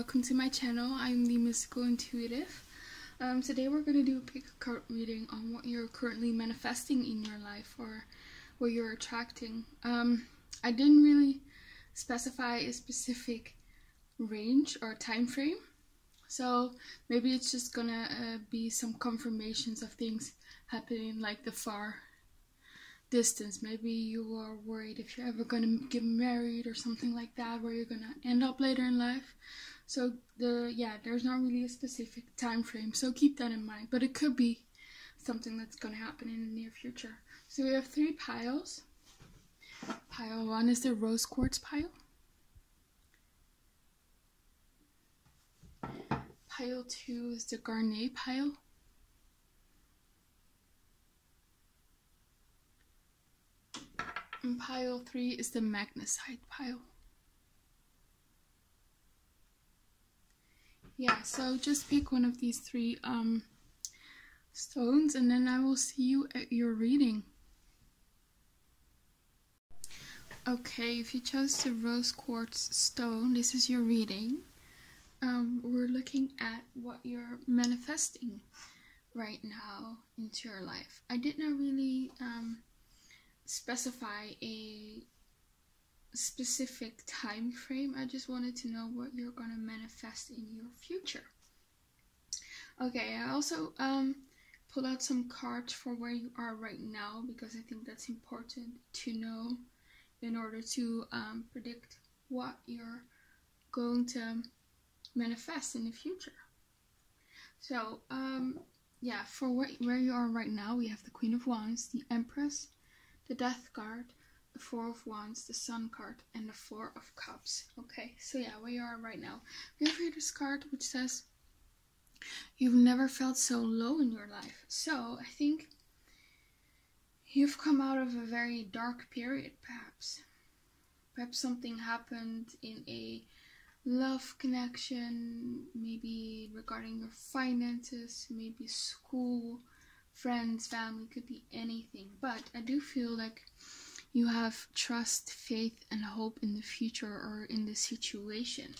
welcome to my channel. I'm the Mystical Intuitive. Today we're going to do a pick a card reading on what you're currently manifesting in your life or what you're attracting. I didn't really specify a specific range or time frame, so maybe it's just gonna be some confirmations of things happening like the far distance. Maybe you are worried if you're ever gonna get married or something like that, where you're gonna end up later in life. So there's not really a specific time frame, so keep that in mind, but it could be something that's gonna happen in the near future. So we have 3 piles. Pile 1 is the rose quartz pile. Pile 2 is the Garnet pile. And pile 3 is the Magnesite pile. Yeah, so just pick one of these 3 stones, and then I will see you at your reading. Okay, if you chose the rose quartz stone, this is your reading. We're looking at what you're manifesting right now into your life. I did not really specify a specific time frame. I just wanted to know what you're going to manifest in your future. Okay, I also pulled out some cards for where you are right now, because I think that's important to know in order to predict what you're going to manifest in the future. So yeah, for where you are right now, we have the Queen of Wands, the Empress, the Death card, the 4 of Wands, the Sun card, and the 4 of Cups. Okay, so yeah, where you are right now. We have here this card which says, you've never felt so low in your life. So I think you've come out of a very dark period, perhaps. Perhaps something happened in a love connection, maybe regarding your finances, maybe school, friends, family, could be anything. But I do feel like you have trust, faith, and hope in the future or in the situation.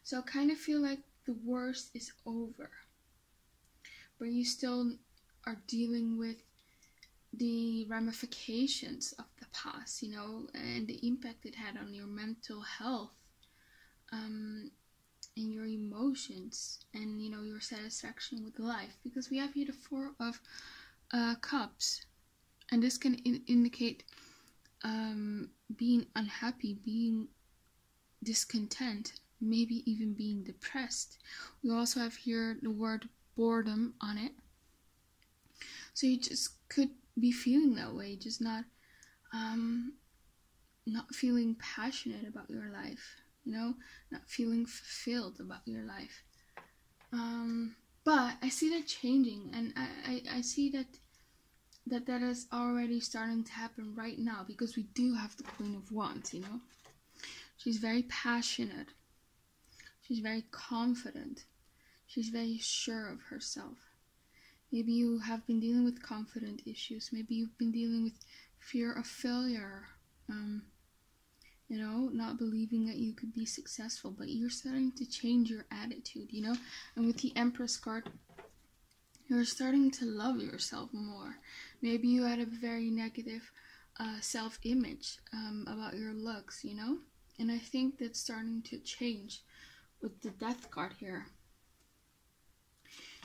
So I kind of feel like the worst is over, but you still are dealing with the ramifications of the past, you know, and the impact it had on your mental health, and your emotions, and, you know, your satisfaction with life. Because we have here the 4 of Cups, and this can indicate being unhappy, being discontent, maybe even being depressed. We also have here the word boredom on it, so you just could be feeling that way, just not feeling passionate about your life, you know, not feeling fulfilled about your life. But I see that changing, and I see that is already starting to happen right now, because we do have the Queen of Wands, you know. She's very passionate. She's very confident. She's very sure of herself. Maybe you have been dealing with confidence issues. Maybe you've been dealing with fear of failure. You know, not believing that you could be successful. But you're starting to change your attitude, you know. And with the Empress card, you're starting to love yourself more. Maybe you had a very negative self-image about your looks, you know. And I think that's starting to change with the Death card here.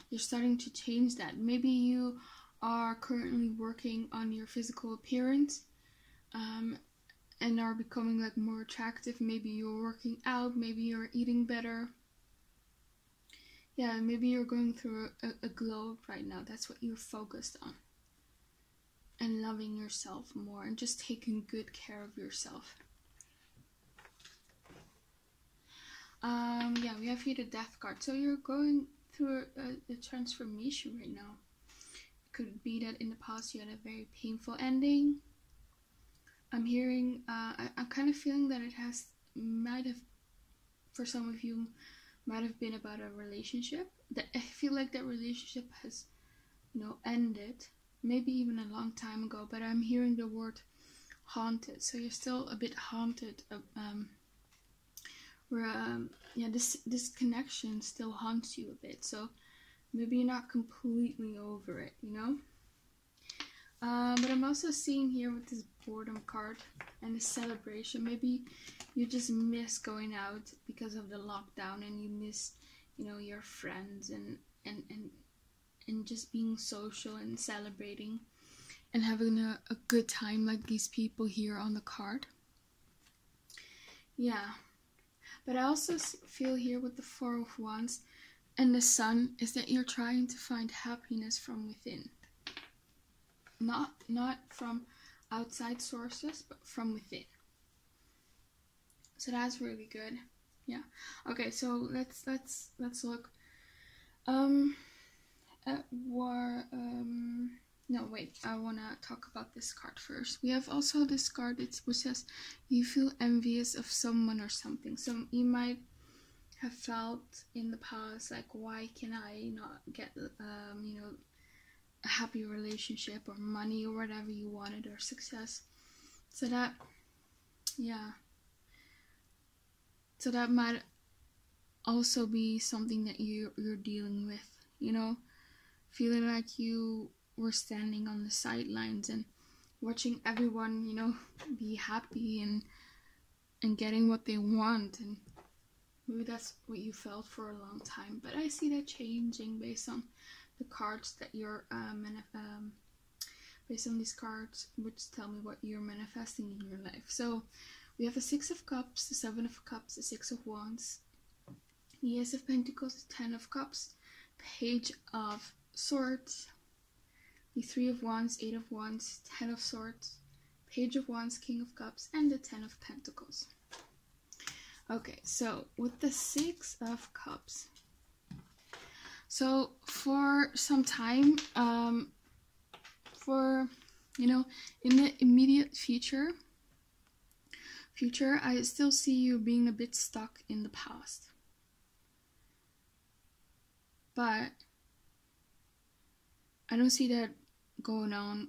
You're starting to change that. Maybe you are currently working on your physical appearance and are becoming like more attractive. Maybe you're working out, maybe you're eating better. Yeah, maybe you're going through a glow up right now. That's what you're focused on. And loving yourself more, and just taking good care of yourself. Yeah, we have here the Death card. So you're going through a transformation right now. It could be that in the past you had a very painful ending. I'm hearing, I'm kind of feeling that it might have, for some of you, might have been about a relationship. That I feel like that relationship has, you know, ended, maybe even a long time ago. But I'm hearing the word haunted. So you're still a bit haunted where yeah, this connection still haunts you a bit. So maybe you're not completely over it, you know. But I'm also seeing here with this boredom card and the celebration. Maybe you just miss going out because of the lockdown, and you miss, you know, your friends and just being social and celebrating and having a good time like these people here on the card. Yeah. But I also feel here with the Four of Wands and the Sun is that you're trying to find happiness from within. Not from outside sources, but from within. So that's really good. Yeah. Okay, so let's look at war. No, wait. I wanna talk about this card first. We have also this card which says you feel envious of someone or something. So you might have felt in the past like, why can I not get you know, a happy relationship or money or whatever you wanted, or success. So that, yeah. So that might also be something that you're dealing with, you know, feeling like you were standing on the sidelines and watching everyone, you know, be happy and getting what they want, and maybe that's what you felt for a long time. But I see that changing based on the cards that you're based on these cards, which tell me what you're manifesting in your life. So we have the Six of Cups, the Seven of Cups, the Six of Wands, the Ace of Pentacles, the Ten of Cups, Page of Swords, the Three of Wands, Eight of Wands, Ten of Swords, Page of Wands, King of Cups, and the Ten of Pentacles. Okay, so with the Six of Cups, so for some time, for, you know, in the immediate future, I still see you being a bit stuck in the past. But I don't see that going on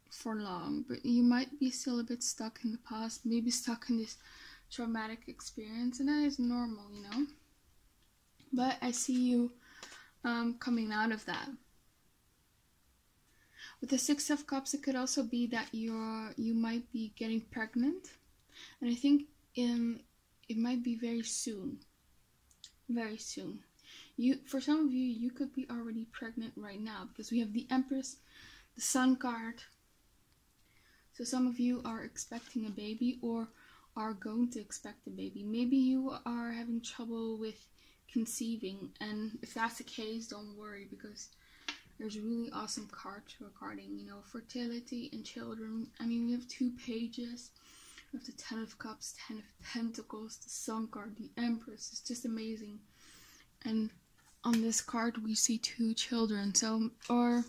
for long, but you might be still a bit stuck in the past, maybe stuck in this traumatic experience, and that is normal, you know. But I see you coming out of that. With the Six of Cups, it could also be that you might be getting pregnant, and I think it might be very soon. Very soon. For some of you, you could be already pregnant right now, because we have the Empress, the Sun card. So some of you are expecting a baby or are going to expect a baby. Maybe you are having trouble with conceiving, and if that's the case, don't worry, because there's really awesome cards regarding, you know, fertility and children. I mean, we have two pages. We have the Ten of Cups, Ten of Pentacles, the Sun card, the Empress. It's just amazing. And on this card, we see two children. So, or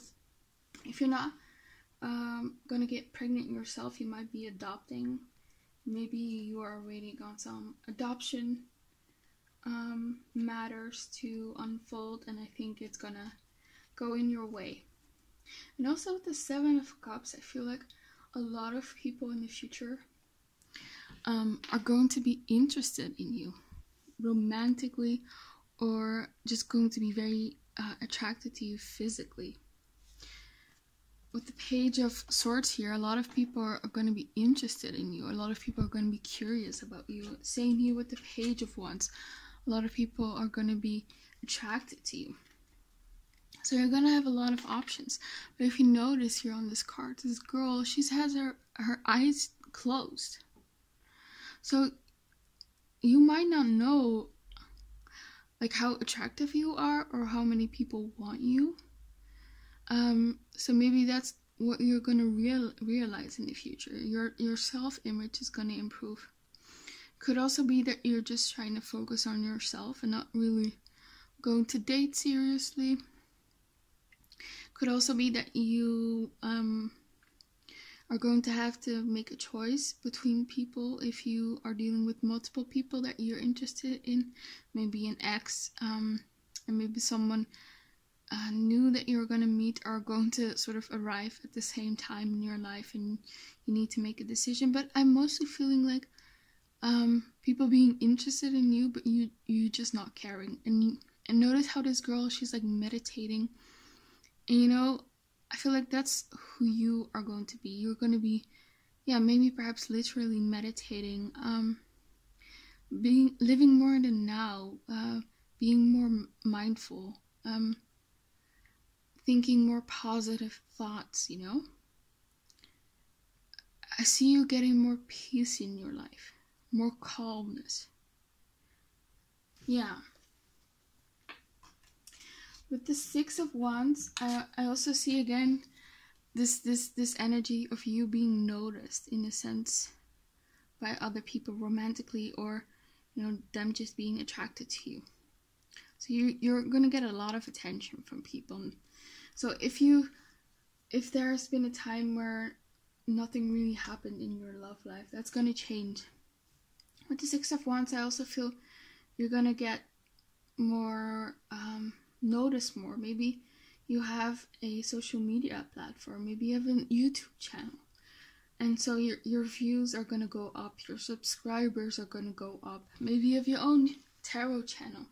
if you're not gonna get pregnant yourself, you might be adopting. Maybe you are waiting on some adoption matters to unfold, and I think it's gonna go in your way. And also with the Seven of Cups, I feel like a lot of people in the future are going to be interested in you romantically, or just going to be very attracted to you physically. With the Page of Swords here, a lot of people are going to be interested in you. A lot of people are going to be curious about you. Same here with the Page of Wands. A lot of people are going to be attracted to you. So you're going to have a lot of options. But if you notice here on this card, this girl, she has her eyes closed. So you might not know like how attractive you are or how many people want you. So maybe that's what you're gonna realize in the future. Your self-image is gonna improve. Could also be that you're just trying to focus on yourself and not really going to date seriously. Could also be that you are going to have to make a choice between people if you are dealing with multiple people that you're interested in. Maybe an ex, and maybe someone new that you're going to meet are going to sort of arrive at the same time in your life, and you need to make a decision. But I'm mostly feeling like people being interested in you, but you just not caring. And notice how this girl, she's like meditating, and you know, I feel like that's who you are going to be. You're going to be, yeah, maybe perhaps literally meditating, living more in the now, being more mindful, thinking more positive thoughts, you know. I see you getting more peace in your life, more calmness. Yeah. With the Six of Wands, I also see again this energy of you being noticed, in a sense, by other people romantically, or you know, them just being attracted to you. So you're gonna get a lot of attention from people. So if there's been a time where nothing really happened in your love life, that's gonna change. With the Six of Wands, I also feel you're gonna get more noticed more. Maybe you have a social media platform, maybe you have a YouTube channel, and so your views are gonna go up, your subscribers are gonna go up. Maybe you have your own tarot channel,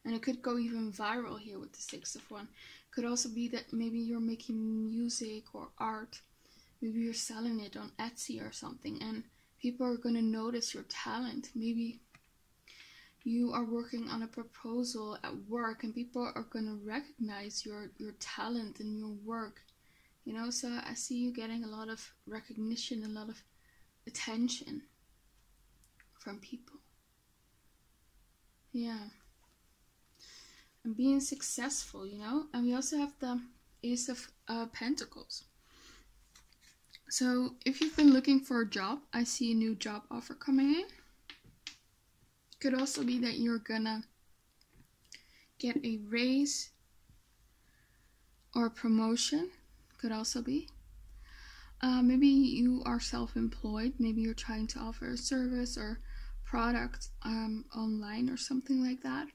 and it could go even viral here with the Six of Wands. Could also be that maybe you're making music or art, maybe you're selling it on Etsy or something, and people are gonna notice your talent. Maybe you are working on a proposal at work, and people are gonna recognize your talent and your work, you know. So I see you getting a lot of recognition, a lot of attention from people. Yeah. And being successful, you know. And we also have the Ace of Pentacles. So if you've been looking for a job, I see a new job offer coming in. Could also be that you're gonna get a raise or a promotion. Could also be. Maybe you are self-employed. Maybe you're trying to offer a service or product online or something like that.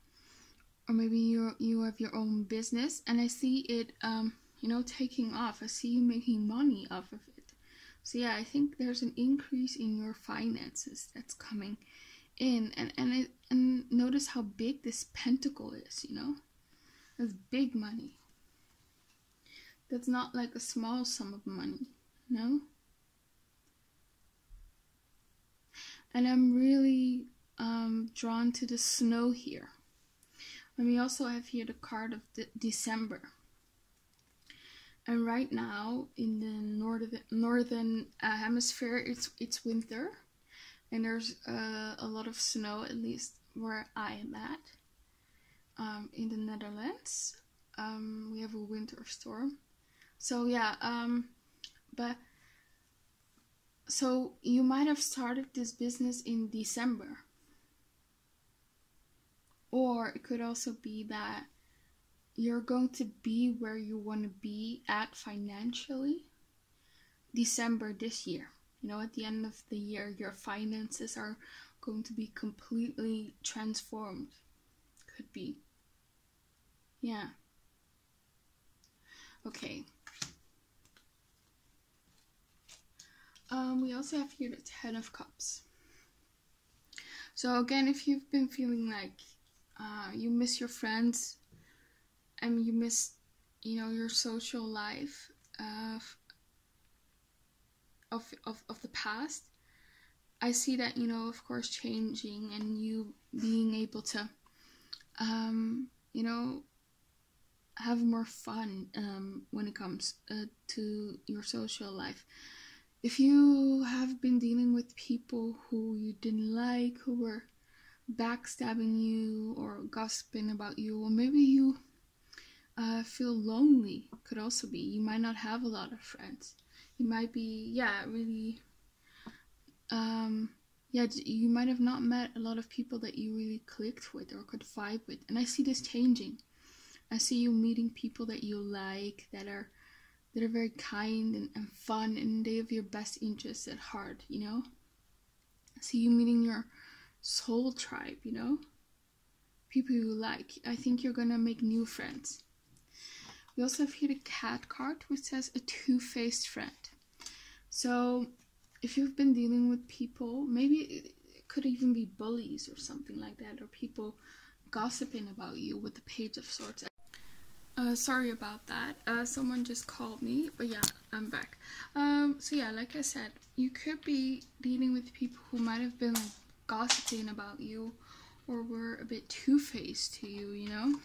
Or maybe you have your own business, and I see it you know, taking off. I see you making money off of it. So yeah, I think there's an increase in your finances that's coming in, and notice how big this pentacle is, you know. That's big money. That's not like a small sum of money, you know. And I'm really drawn to the snow here. And we also have here the card of December. And right now in the northern hemisphere, it's winter, and there's a lot of snow, at least where I am at. In the Netherlands, we have a winter storm. So yeah, so you might have started this business in December. Or it could also be that you're going to be where you want to be at financially December this year. You know, at the end of the year, your finances are going to be completely transformed. Could be. Yeah. Okay. We also have here the Ten of Cups. So again, if you've been feeling like you miss your friends, and you miss, you know, your social life of the past, I see that, you know, of course, changing, and you being able to, you know, have more fun when it comes to your social life. If you have been dealing with people who you didn't like, who were backstabbing you or gossiping about you, or maybe you feel lonely, could also be. You might not have a lot of friends. You might be, yeah, really, you might have not met a lot of people that you really clicked with or could vibe with. And I see this changing. I see you meeting people that you like, that are very kind and fun, and they have your best interests at heart, you know. I see you meeting your soul tribe, you know, people you like. I think you're gonna make new friends. We also have here the Cat card, which says a two-faced friend. So if you've been dealing with people, maybe it could even be bullies or something like that, or people gossiping about you with the Page of Swords. Sorry about that. Someone just called me, but yeah, I'm back. So yeah, like I said, you could be dealing with people who might have been like gossiping about you, or were a bit two-faced to you, you know?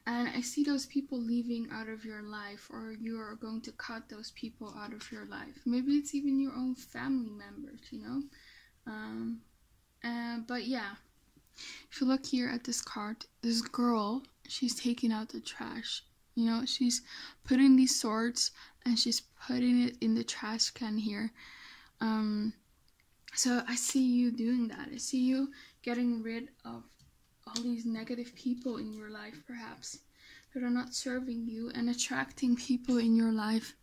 And I see those people leaving out of your life, or you are going to cut those people out of your life. Maybe it's even your own family members, you know? But yeah, if you look here at this card, this girl, she's taking out the trash. You know, she's putting these swords and she's putting it in the trash can here. So I see you doing that. I see you getting rid of all these negative people in your life, perhaps, that are not serving you, and attracting people in your life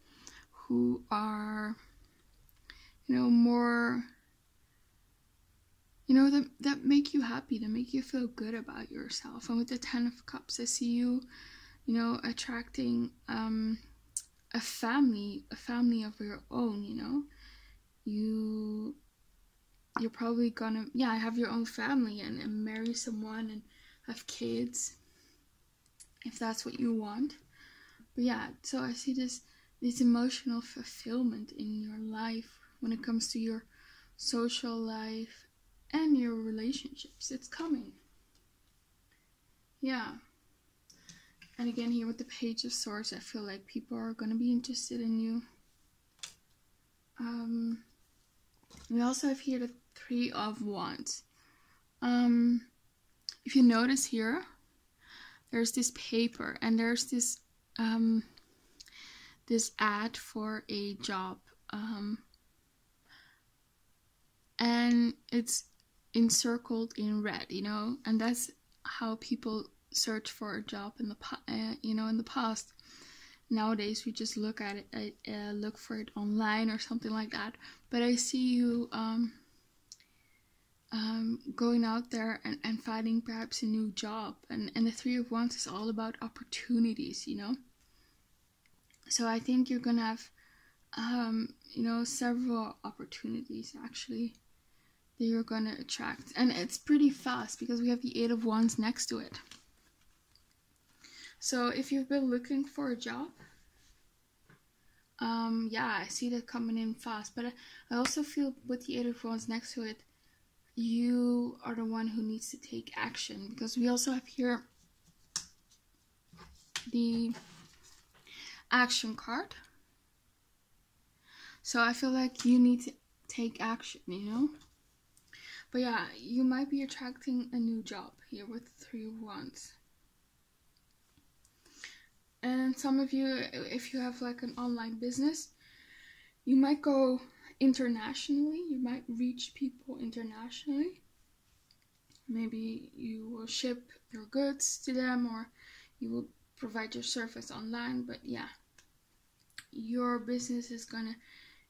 who are, you know, more, you know, that make you happy, that make you feel good about yourself. And with the Ten of Cups, I see you, you know, attracting a family of your own, you know. You're probably gonna, yeah, have your own family and marry someone and have kids, if that's what you want. But yeah, so I see this emotional fulfillment in your life when it comes to your social life and your relationships. It's coming. Yeah. And again, here with the Page of Swords, I feel like people are gonna be interested in you. We also have here the Three of Wands. If you notice here, there's this paper and there's this this ad for a job, and it's encircled in red, you know, and that's how people search for a job in the in the past. Nowadays we just look at it, look for it online or something like that. But I see you going out there and finding perhaps a new job, and the Three of Wands is all about opportunities, you know. So I think you're gonna have you know, several opportunities actually that you're gonna attract, and it's pretty fast because we have the Eight of Wands next to it. So if you've been looking for a job, yeah, I see that coming in fast. But I also feel with the Eight of Wands next to it, you are the one who needs to take action, because we also have here the action card. So I feel like you need to take action, you know. But yeah, you might be attracting a new job here with the Three of Wands. And some of you, if you have like an online business, you might go internationally. You might reach people internationally. Maybe you will ship your goods to them, or you will provide your service online. But yeah, your business is gonna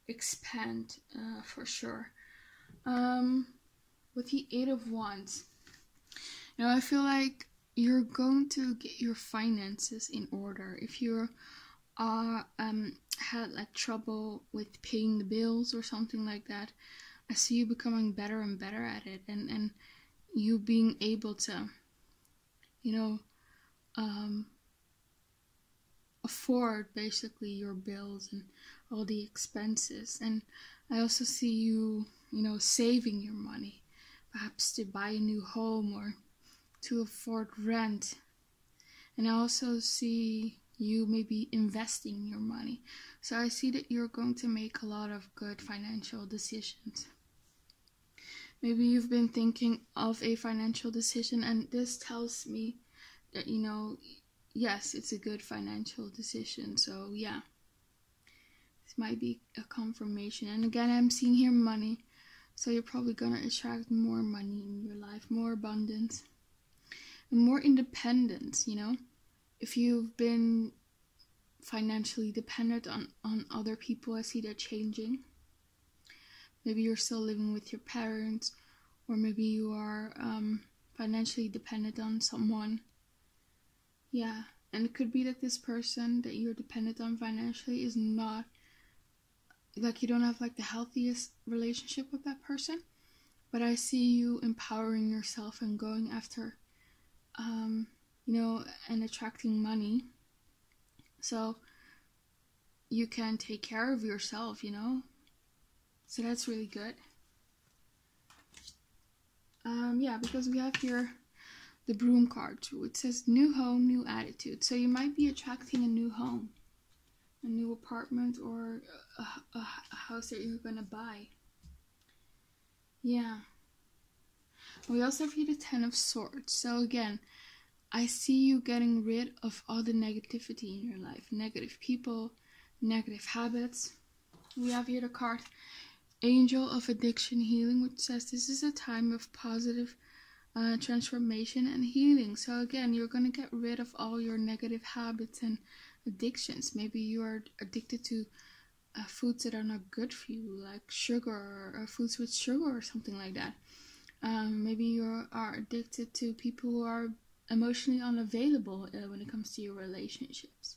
expand for sure. With the Eight of Wands, you know, I feel like you're going to get your finances in order. If you had like trouble with paying the bills or something like that, I see you becoming better and better at it, and you being able to, you know, afford basically your bills and all the expenses. And I also see you, you know, saving your money, perhaps to buy a new home or to afford rent. And I also see you maybe investing your money. So I see that you're going to make a lot of good financial decisions. Maybe you've been thinking of a financial decision, and this tells me that, you know, yes, it's a good financial decision. So yeah, this might be a confirmation. And again, I'm seeing here money. So you're probably gonna attract more money in your life, more abundance, and more independence, you know. If you've been financially dependent on other people, I see that changing. Maybe you're still living with your parents, or maybe you are financially dependent on someone. Yeah, and it could be that this person that you're dependent on financially is not like you don't have like the healthiest relationship with that person, but I see you empowering yourself and going after, you know, and attracting money, so you can take care of yourself, you know. So that's really good. Yeah, because we have here the Broom card, which says new home, new attitude. So you might be attracting a new home, a new apartment, or a house that you're gonna buy. Yeah. We also have here the Ten of Swords. So again, I see you getting rid of all the negativity in your life. Negative people, negative habits. We have here the card Angel of Addiction Healing, which says this is a time of positive transformation and healing. So again, you're going to get rid of all your negative habits and addictions. Maybe you are addicted to foods that are not good for you, like sugar, or foods with sugar or something like that. Maybe you are addicted to people who are emotionally unavailable when it comes to your relationships.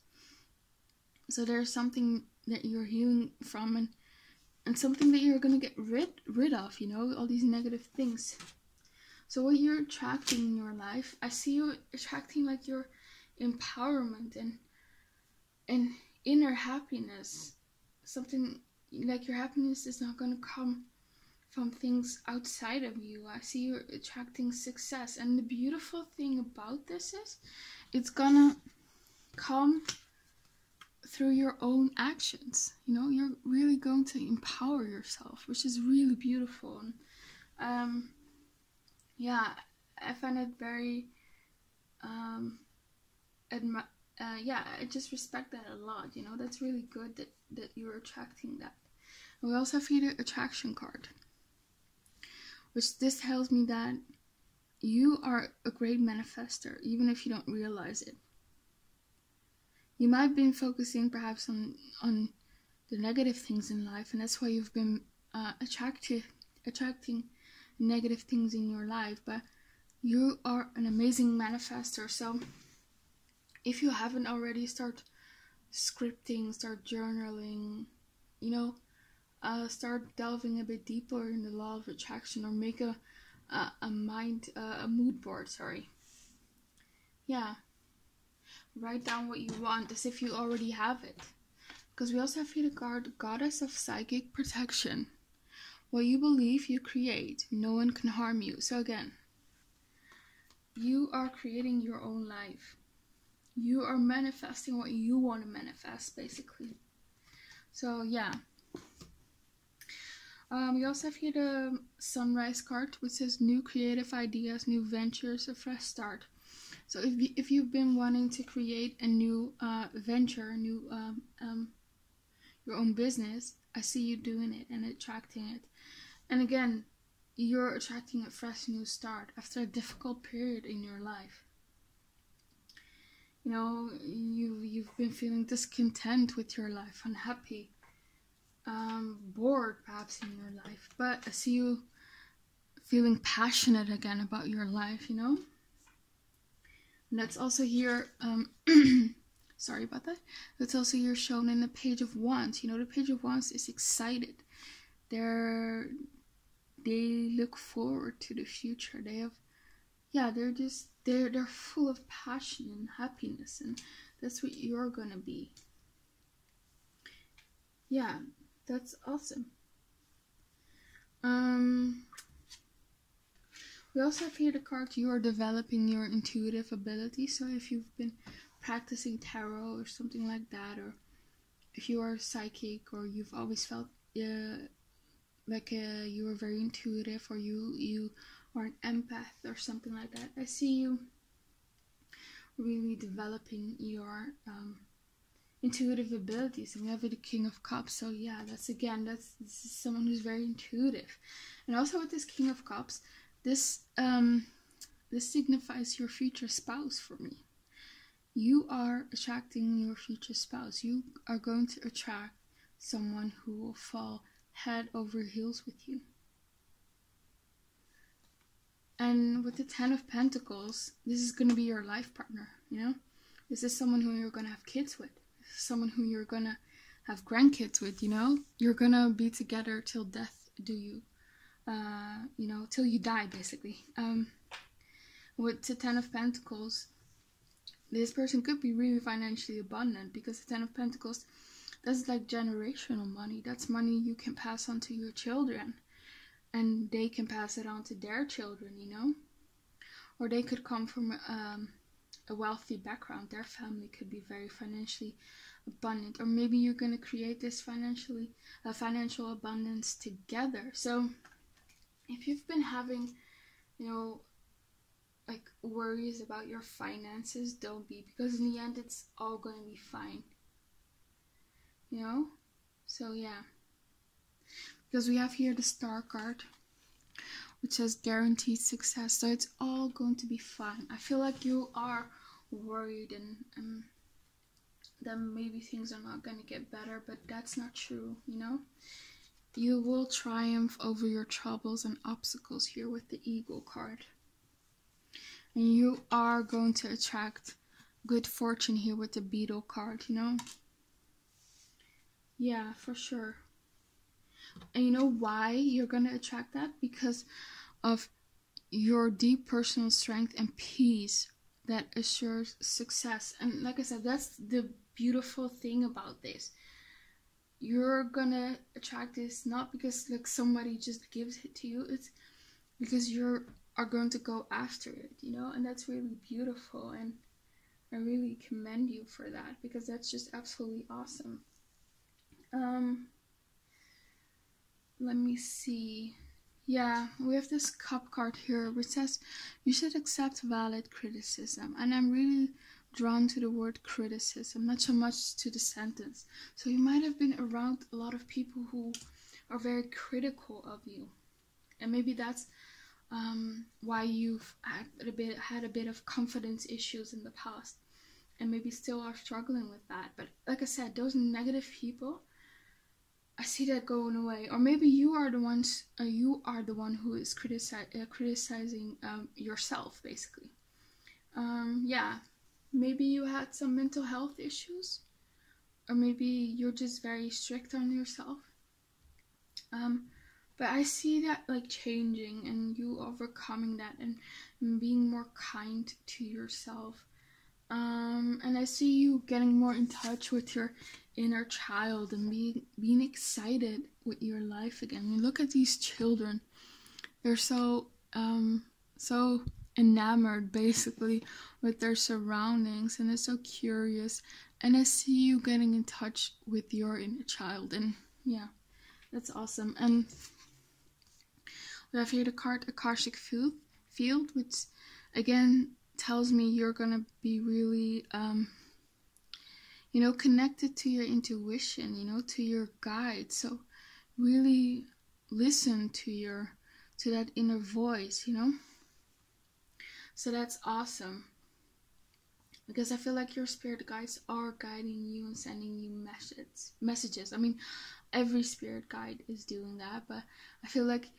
So there's something that you're healing from, and something that you're going to get rid of, you know, all these negative things. So what you're attracting in your life, I see you attracting like your empowerment and inner happiness. Something like your happiness is not going to come from things outside of you. I see you attracting success. And the beautiful thing about this is it's gonna come through your own actions. You know, you're really going to empower yourself, which is really beautiful. And yeah, I find it very yeah, I just respect that a lot. You know, that's really good that you're attracting that. And we also have here the Attraction card, which this tells me that you are a great manifester, even if you don't realize it. You might have been focusing perhaps on the negative things in life, and that's why you've been attracting negative things in your life, but you are an amazing manifester. So if you haven't already, start scripting, start journaling, you know, start delving a bit deeper in the law of attraction, or make a mood board, yeah, write down what you want as if you already have it. Because we also have here the Goddess of Psychic Protection. What you believe, you create. No one can harm you. So again, you are creating your own life. You are manifesting what you want to manifest, basically. So yeah. We also have here the Sunrise card, which says new creative ideas, new ventures, a fresh start. So if you've been wanting to create a new venture, a new your own business, I see you doing it and attracting it. And again, you're attracting a fresh new start after a difficult period in your life. You know, you've been feeling discontent with your life, unhappy, bored perhaps in your life, but I see you feeling passionate again about your life, you know. And that's also here, sorry about that. That's also here shown in the Page of Wands. You know, the Page of Wands is excited. They look forward to the future. They have, yeah, they're full of passion and happiness, and that's what you're gonna be. Yeah, that's awesome. We also have here the card, you are developing your intuitive ability. So if you've been practicing tarot or something like that, or if you are psychic, or you've always felt like you are very intuitive, or you are an empath or something like that, I see you really developing your intuitive abilities. And we have the King of Cups. So yeah, this is someone who's very intuitive. And also with this King of Cups, this signifies your future spouse for me. You are attracting your future spouse. You are going to attract someone who will fall head over heels with you. And with the Ten of Pentacles, this is going to be your life partner, you know? This is someone who you're going to have kids with. This is someone who you're going to have grandkids with, you know? You're gonna be together till death do you. You know, till you die, basically. With the Ten of Pentacles, this person could be really financially abundant, because the Ten of Pentacles, that's like generational money. That's money you can pass on to your children, and they can pass it on to their children, you know? Or they could come from a wealthy background. Their family could be very financially abundant. Or maybe you're going to create this financial abundance together. So if you've been having, you know, like worries about your finances, don't be, because in the end it's all going to be fine, you know? So yeah, because we have here the Star card, which says guaranteed success. So it's all going to be fine. I feel like you are worried and then maybe things are not going to get better, but that's not true, you know? You will triumph over your troubles and obstacles here with the Eagle card. And you are going to attract good fortune here with the Beetle card, you know? Yeah, for sure. And you know why you're going to attract that? Because of your deep personal strength and peace that assures success. And like I said, that's the beautiful thing about this. You're going to attract this not because like somebody just gives it to you. It's because you are going to go after it, you know? And that's really beautiful. And I really commend you for that, because that's just absolutely awesome. Let me see. Yeah, we have this Cup card here which says you should accept valid criticism. And I'm really drawn to the word criticism, not so much to the sentence. So you might have been around a lot of people who are very critical of you. And maybe that's why you've had a bit of confidence issues in the past. And maybe still are struggling with that. But like I said, those negative people, I see that going away. Or maybe you are the one who is criticizing yourself, basically. Yeah, maybe you had some mental health issues, or maybe you're just very strict on yourself. But I see that like changing, and you overcoming that, and being more kind to yourself. And I see you getting more in touch with your inner child and being excited with your life again. I mean, look at these children. They're so enamored basically with their surroundings, and they're so curious. And I see you getting in touch with your inner child, and yeah, that's awesome. And we have here the card Akashic Field, which again tells me you're gonna be really you know, connected to your intuition, you know, to your guide. So really listen to that inner voice, you know. So that's awesome, because I feel like your spirit guides are guiding you and sending you messages. I mean, every spirit guide is doing that, but I feel like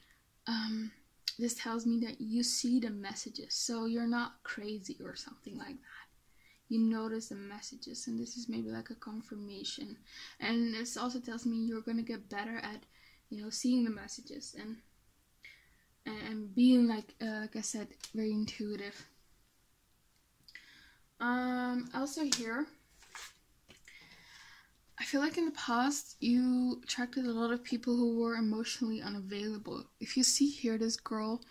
this tells me that you see the messages, so you're not crazy or something like that. You notice the messages, and this is maybe like a confirmation. And this also tells me you're gonna get better at, you know, seeing the messages and being like I said, very intuitive. Also here, I feel like in the past you attracted a lot of people who were emotionally unavailable. If you see here, this girl,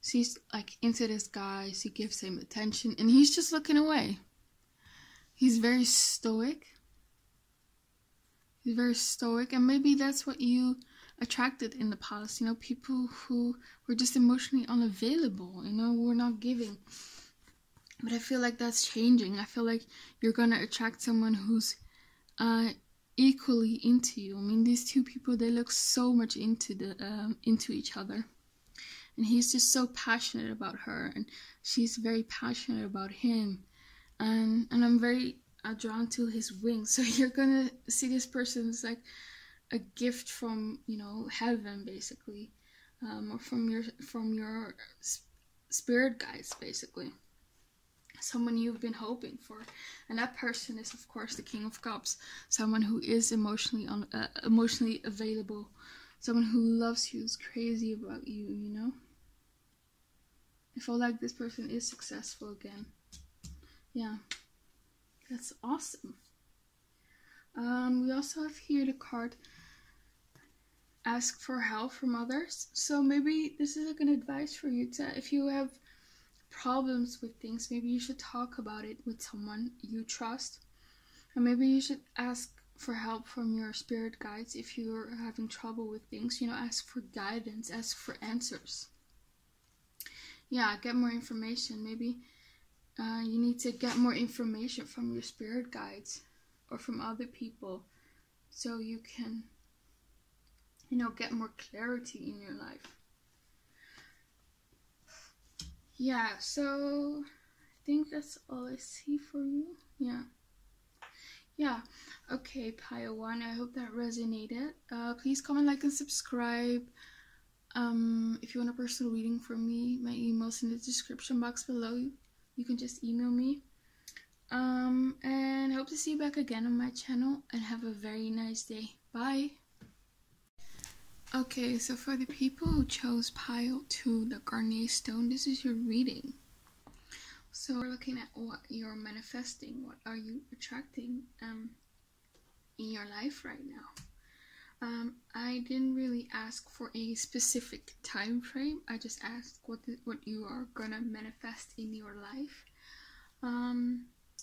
she's like into this guy, she gives him attention, and he's just looking away. He's very stoic. And maybe that's what you attracted in the past, you know, people who were just emotionally unavailable, you know, were not giving. But I feel like that's changing. I feel like you're gonna attract someone who's equally into you. I mean, these two people, they look so much into each other. And he's just so passionate about her, and she's very passionate about him. And I'm very drawn to his wings. So you're gonna see this person as like a gift from, you know, heaven, basically, or from your spirit guides, basically. someone you've been hoping for. And that person is, of course, the King of Cups. Someone who is emotionally available. Someone who loves you, is crazy about you, you know? I feel like this person is successful again. Yeah, that's awesome. We also have here the card Ask for Help from Others. So maybe this is like an advice for you to, if you have problems with things, maybe you should talk about it with someone you trust. And maybe you should ask for help from your spirit guides if you're having trouble with things. You know, ask for guidance, ask for answers. Yeah, get more information. Maybe you need to get more information from your spirit guides or from other people so you can, you know, get more clarity in your life. Yeah, so I think that's all I see for you. Yeah, okay, Pile 1, I hope that resonated. Please comment, like, and subscribe. If you want a personal reading from me, my email's in the description box below. You can just email me. And I hope to see you back again on my channel, and have a very nice day. Bye! Okay, so for the people who chose Pile 2, the Garnet stone, this is your reading. So we're looking at what you're manifesting, what are you attracting in your life right now. I didn't really ask for a specific time frame. I just asked what you are gonna manifest in your life.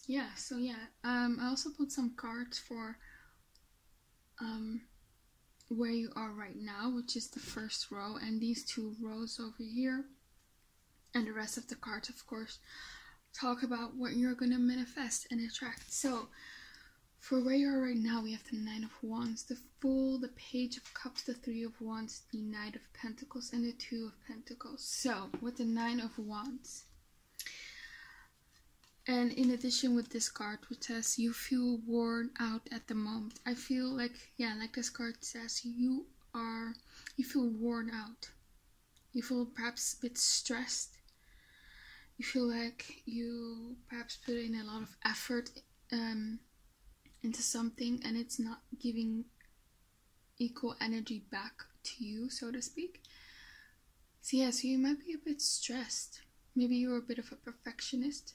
Yeah, so yeah. I also put some cards for where you are right now, which is the first row, and these 2 rows over here, and the rest of the cards, of course, talk about what you're gonna manifest and attract. So for where you are right now, we have the 9 of Wands, the Fool, the Page of Cups, the 3 of Wands, the Knight of Pentacles, and the 2 of Pentacles. So with the 9 of Wands, and in addition with this card, which says you feel worn out at the moment. I feel like, yeah, like this card says, you feel worn out. You feel perhaps a bit stressed. You feel like you perhaps put in a lot of effort into something, and it's not giving equal energy back to you, so to speak. So yeah, so you might be a bit stressed. Maybe you're a bit of a perfectionist.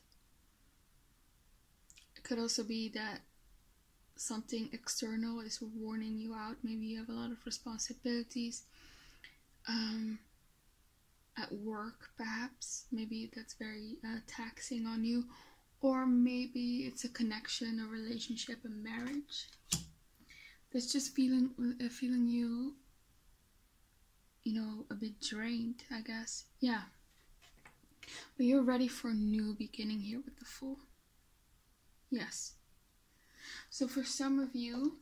It could also be that something external is warning you out. Maybe you have a lot of responsibilities at work, perhaps. Maybe that's very taxing on you. Or maybe it's a connection, a relationship, a marriage. That's just feeling you, you know, a bit drained, I guess. Yeah. But you're ready for a new beginning here with the Fool. Yes. So for some of you,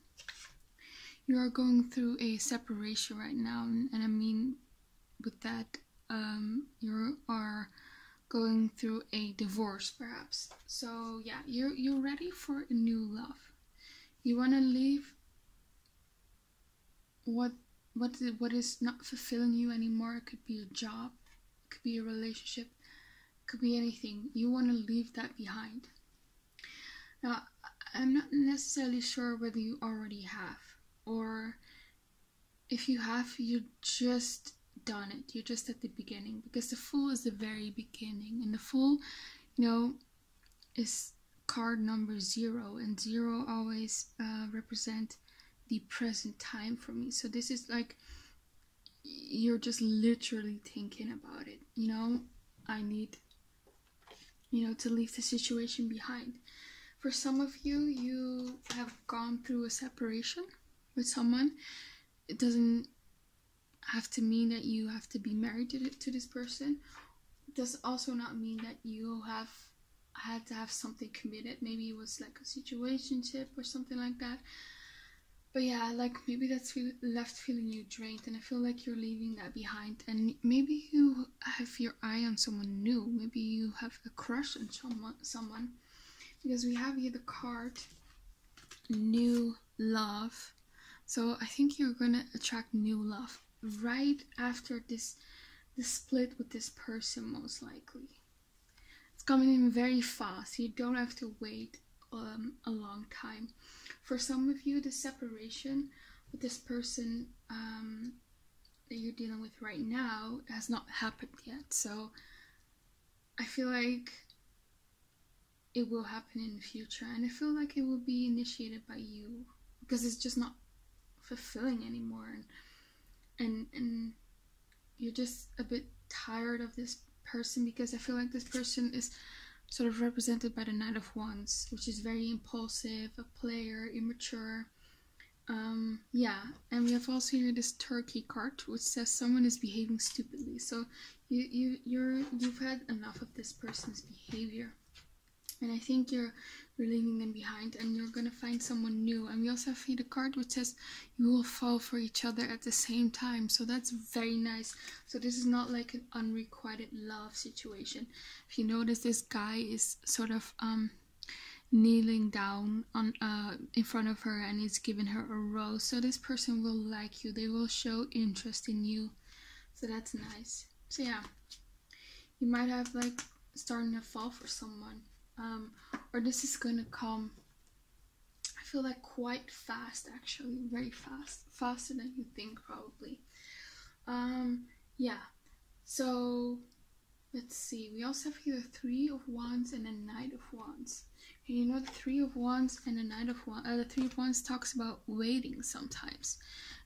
you are going through a separation right now, and I mean with that, you are going through a divorce, perhaps. So yeah, you're ready for a new love. You want to leave what is not fulfilling you anymore. It could be a job, it could be a relationship, it could be anything. You want to leave that behind. Now, I'm not necessarily sure whether you already have, or if you have, you just done it. You're just at the beginning, because the Fool is the very beginning, and the Fool, you know, is card number 0, and 0 always represent the present time for me. So this is like you're just literally thinking about it. You know, I need, you know, to leave the situation behind. For some of you, you have gone through a separation with someone. It doesn't have to mean that you have to be married to this person. It does also not mean that you have had to have something committed. Maybe it was like a situationship or something like that. But yeah, like maybe that's left feeling you drained, and I feel like you're leaving that behind. And maybe you have your eye on someone new. Maybe you have a crush on someone. Because we have here the card New Love. So I think you're gonna attract new love right after this split with this person, most likely. It's coming in very fast. You don't have to wait a long time. For some of you, the separation with this person that you're dealing with right now has not happened yet. So I feel like it will happen in the future, and I feel like it will be initiated by you, because it's just not fulfilling anymore, and you're just a bit tired of this person, because I feel like this person is sort of represented by the Knight of Wands, which is very impulsive, a player, immature. Yeah, and we have also here this Turkey card, which says someone is behaving stupidly. So you've had enough of this person's behavior, and I think you're leaving them behind, and you're gonna find someone new. And we also have here the card which says you will fall for each other at the same time. So that's very nice. So this is not like an unrequited love situation. If you notice, this guy is sort of kneeling down on in front of her, and he's giving her a rose. So this person will like you. They will show interest in you. So that's nice. So yeah, you might have like starting to fall for someone. Or this is gonna come, I feel like, quite fast, actually, very fast, faster than you think, probably. Yeah, so let's see, we also have here the Three of Wands and the Knight of Wands. And you know, the Three of Wands and the Knight of Wands, the Three of Wands talks about waiting sometimes,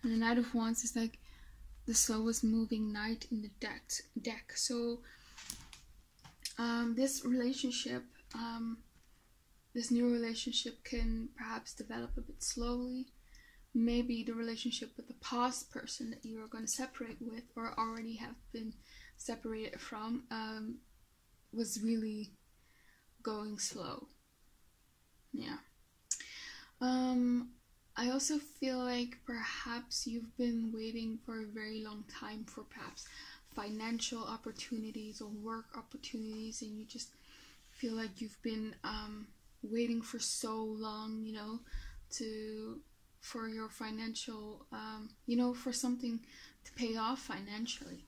and the Knight of Wands is like the slowest moving knight in the deck. So this relationship, this new relationship can perhaps develop a bit slowly. Maybe the relationship with the past person that you are going to separate with, or already have been separated from, was really going slow. Yeah. I also feel like perhaps you've been waiting for a very long time for perhaps financial opportunities or work opportunities, and you just feel like you've been waiting for so long, you know, for your financial, you know, for something to pay off financially.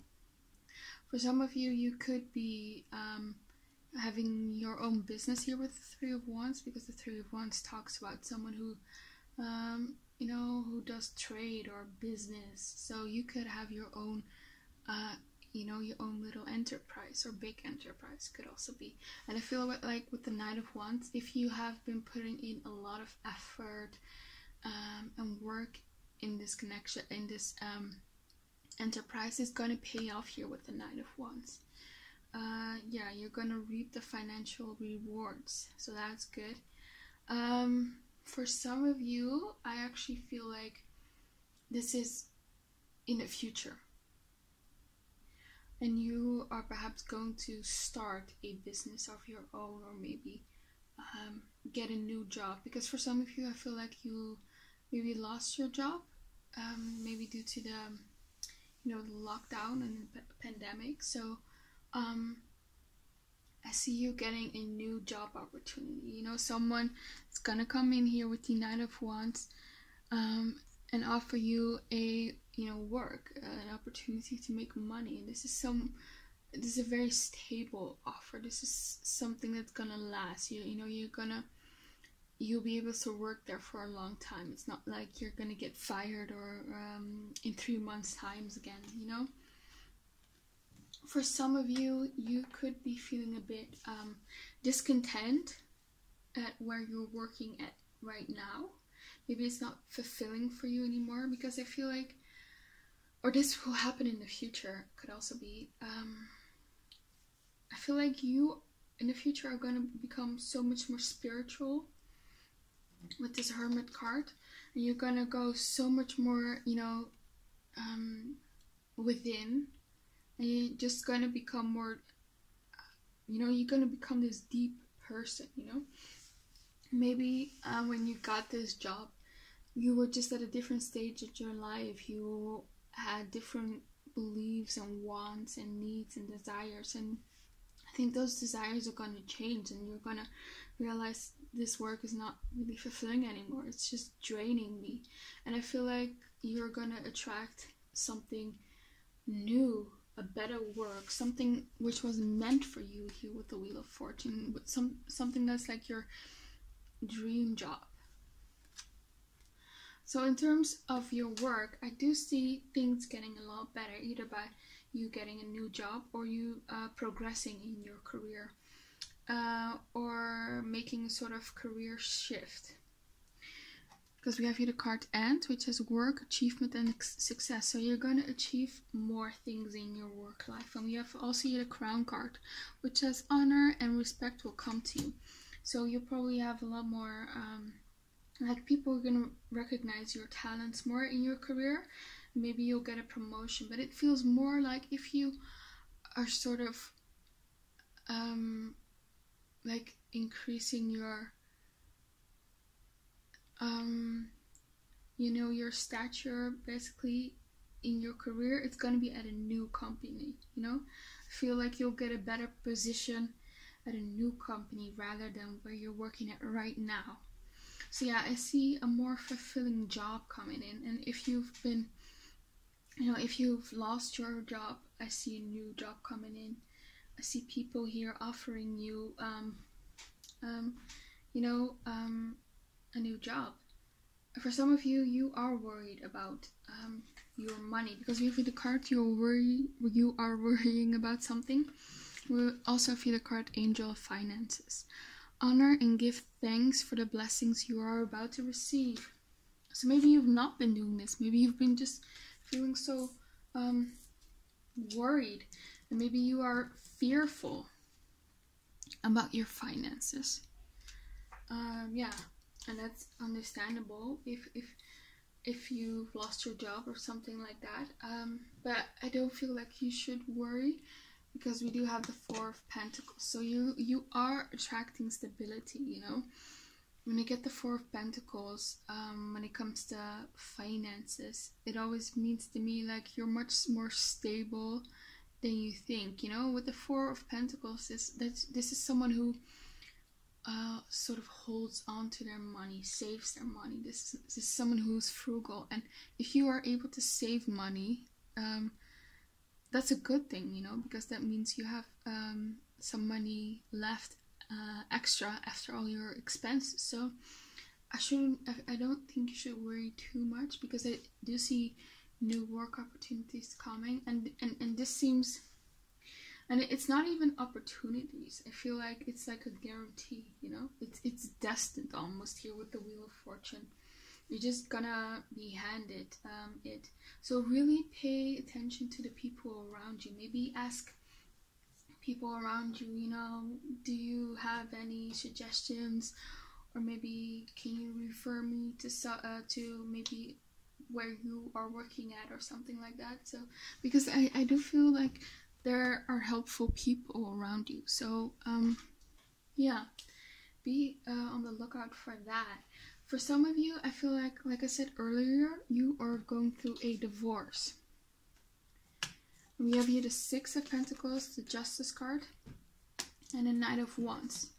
For some of you, you could be having your own business here with the Three of Wands, because the Three of Wands talks about someone who, you know, who does trade or business. So you could have your own, you know, your own little enterprise, or big enterprise could also be. And I feel like with the Knight of Wands, if you have been putting in a lot of effort and work in this connection, in this enterprise, is going to pay off here with the Knight of Wands. Yeah, you're going to reap the financial rewards, so that's good. For some of you, I actually feel like this is in the future, and you are perhaps going to start a business of your own, or maybe get a new job. Because for some of you, I feel like you maybe lost your job, maybe due to the, you know, the lockdown and the pandemic. So I see you getting a new job opportunity. You know, someone is gonna come in here with the Knight of Wands and offer you a, you know, work, an opportunity to make money. And this is a very stable offer. This is something that's gonna last. You know, you'll be able to work there for a long time. It's not like you're gonna get fired or in 3 months' times again, you know. For some of you, you could be feeling a bit discontent at where you're working at right now. Maybe it's not fulfilling for you anymore, because I feel like, or this will happen in the future, could also be, I feel like you in the future are going to become so much more spiritual with this Hermit card, and you're going to go so much more, you know, within, and you're just going to become more, you know, you're going to become this deep person, you know. Maybe when you got this job, you were just at a different stage of your life. You had different beliefs and wants and needs and desires, and I think those desires are going to change, and you're going to realize this work is not really fulfilling anymore. It's just draining me. And I feel like you're going to attract something new a better work, something which was meant for you here with the Wheel of Fortune, with something that's like your dream job. So in terms of your work, I do see things getting a lot better, either by you getting a new job or you progressing in your career, or making a sort of career shift. Because we have here the card End, which is work, achievement, and success. So you're going to achieve more things in your work life. And we have also here the Crown card, which says honor and respect will come to you. So you probably have a lot more, like people are going to recognize your talents more in your career. Maybe you'll get a promotion, but it feels more like if you are sort of like increasing your you know, your stature basically in your career, it's going to be at a new company, you know. I feel like you'll get a better position at a new company rather than where you're working at right now. So yeah, I see a more fulfilling job coming in. And if you've been, you know, if you've lost your job, I see a new job coming in. I see people here offering you you know, a new job. For some of you, you are worried about your money, because we have the card you are worrying about something. We also feel the card Angel of Finances. Honor and give thanks for the blessings you are about to receive. So maybe you've not been doing this. Maybe you've been just feeling so worried, and maybe you are fearful about your finances. Yeah, and that's understandable if you've lost your job or something like that. But I don't feel like you should worry, because we do have the Four of Pentacles. So you are attracting stability, you know. When you get the Four of Pentacles, when it comes to finances, it always means to me like you're much more stable than you think, you know. With the Four of Pentacles, this is someone who sort of holds on to their money, saves their money. This is someone who's frugal, and if you are able to save money, that's a good thing, you know, because that means you have some money left extra after all your expenses. So I don't think you should worry too much, because I do see new work opportunities coming, and this seems, and it's not even opportunities. I feel like it's like a guarantee, you know. It's destined almost here with the Wheel of Fortune. You're just gonna be handed it. So really pay attention to the people around you. Maybe ask people around you, you know, do you have any suggestions, or maybe can you refer me to maybe where you are working at or something like that. So because I do feel like there are helpful people around you. So yeah, be on the lookout for that. For some of you, I feel like I said earlier, you are going through a divorce. We have here the Six of Pentacles, the Justice card, and the Knight of Wands.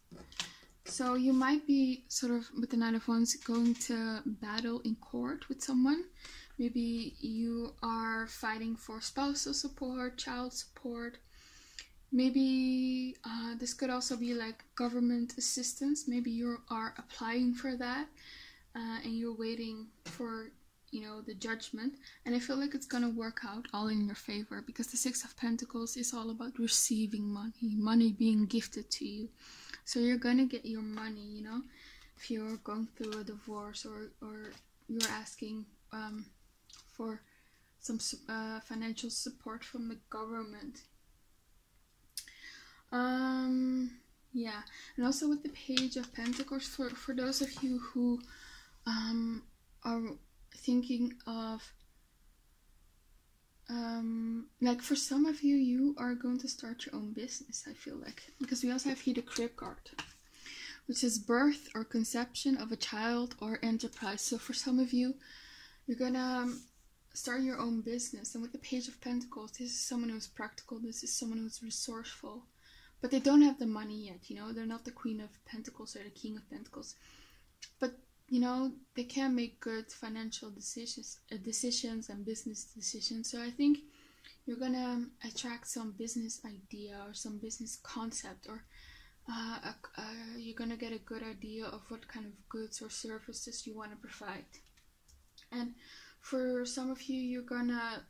So you might be sort of, with the Knight of Wands, going to battle in court with someone. Maybe you are fighting for spousal support, child support. Maybe this could also be like government assistance. Maybe you are applying for that, and you're waiting for, you know, the judgment. And I feel like it's gonna work out all in your favor, because the Six of Pentacles is all about receiving money being gifted to you. So you're gonna get your money, you know, if you're going through a divorce, or you're asking for some financial support from the government. Yeah, and also with the Page of Pentacles, for those of you who are thinking of like, for some of you, you are going to start your own business, I feel like, because we also have here the Crib card, which is birth or conception of a child or enterprise. So for some of you, you're gonna start your own business. And with the Page of Pentacles, this is someone who's practical, this is someone who's resourceful, but they don't have the money yet, you know. They're not the Queen of Pentacles or the King of Pentacles, but you know, they can make good financial decisions and business decisions. So I think you're gonna attract some business idea or some business concept, or you're gonna get a good idea of what kind of goods or services you want to provide. And for some of you, you're gonna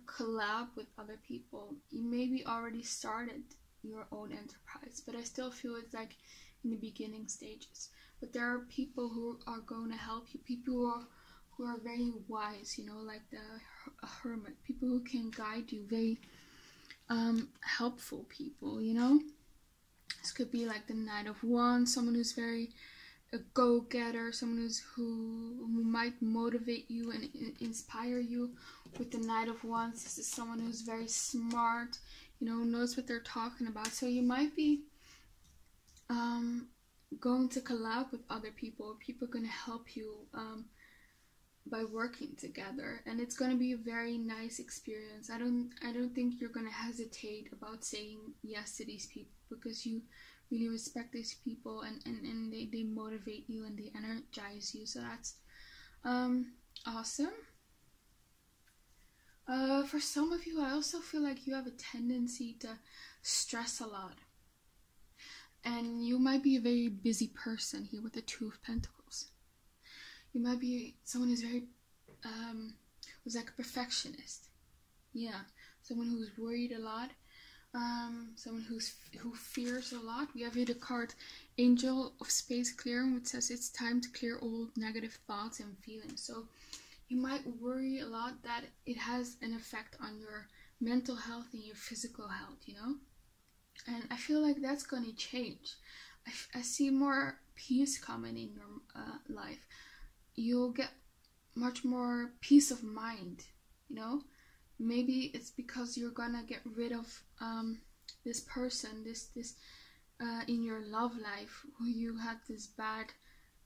collab with other people. You maybe already started your own enterprise, but I still feel it's like in the beginning stages. But there are people who are going to help you, people who are very wise, you know, like the hermit, people who can guide you, very helpful people, you know. This could be like the Knight of Wands, someone who's very a go-getter, someone who might motivate you and inspire you. With the Knight of Wands, this is someone who's very smart, you know, knows what they're talking about. So you might be going to collab with other people. People are going to help you by working together, and it's going to be a very nice experience. I don't think you're going to hesitate about saying yes to these people, because you really respect these people, and they motivate you and they energize you. So that's awesome. For some of you, I also feel like you have a tendency to stress a lot, and you might be a very busy person here with the Two of Pentacles. You might be someone who's very who's like a perfectionist. Yeah, someone who's worried a lot, someone who fears a lot. We have here the card Angel of Space Clearing, which says it's time to clear all negative thoughts and feelings. So you might worry a lot that it has an effect on your mental health and your physical health, you know. And I feel like that's going to change. I see more peace coming in your life. You'll get much more peace of mind, you know. Maybe it's because you're gonna get rid of this person, this in your love life who you had this bad,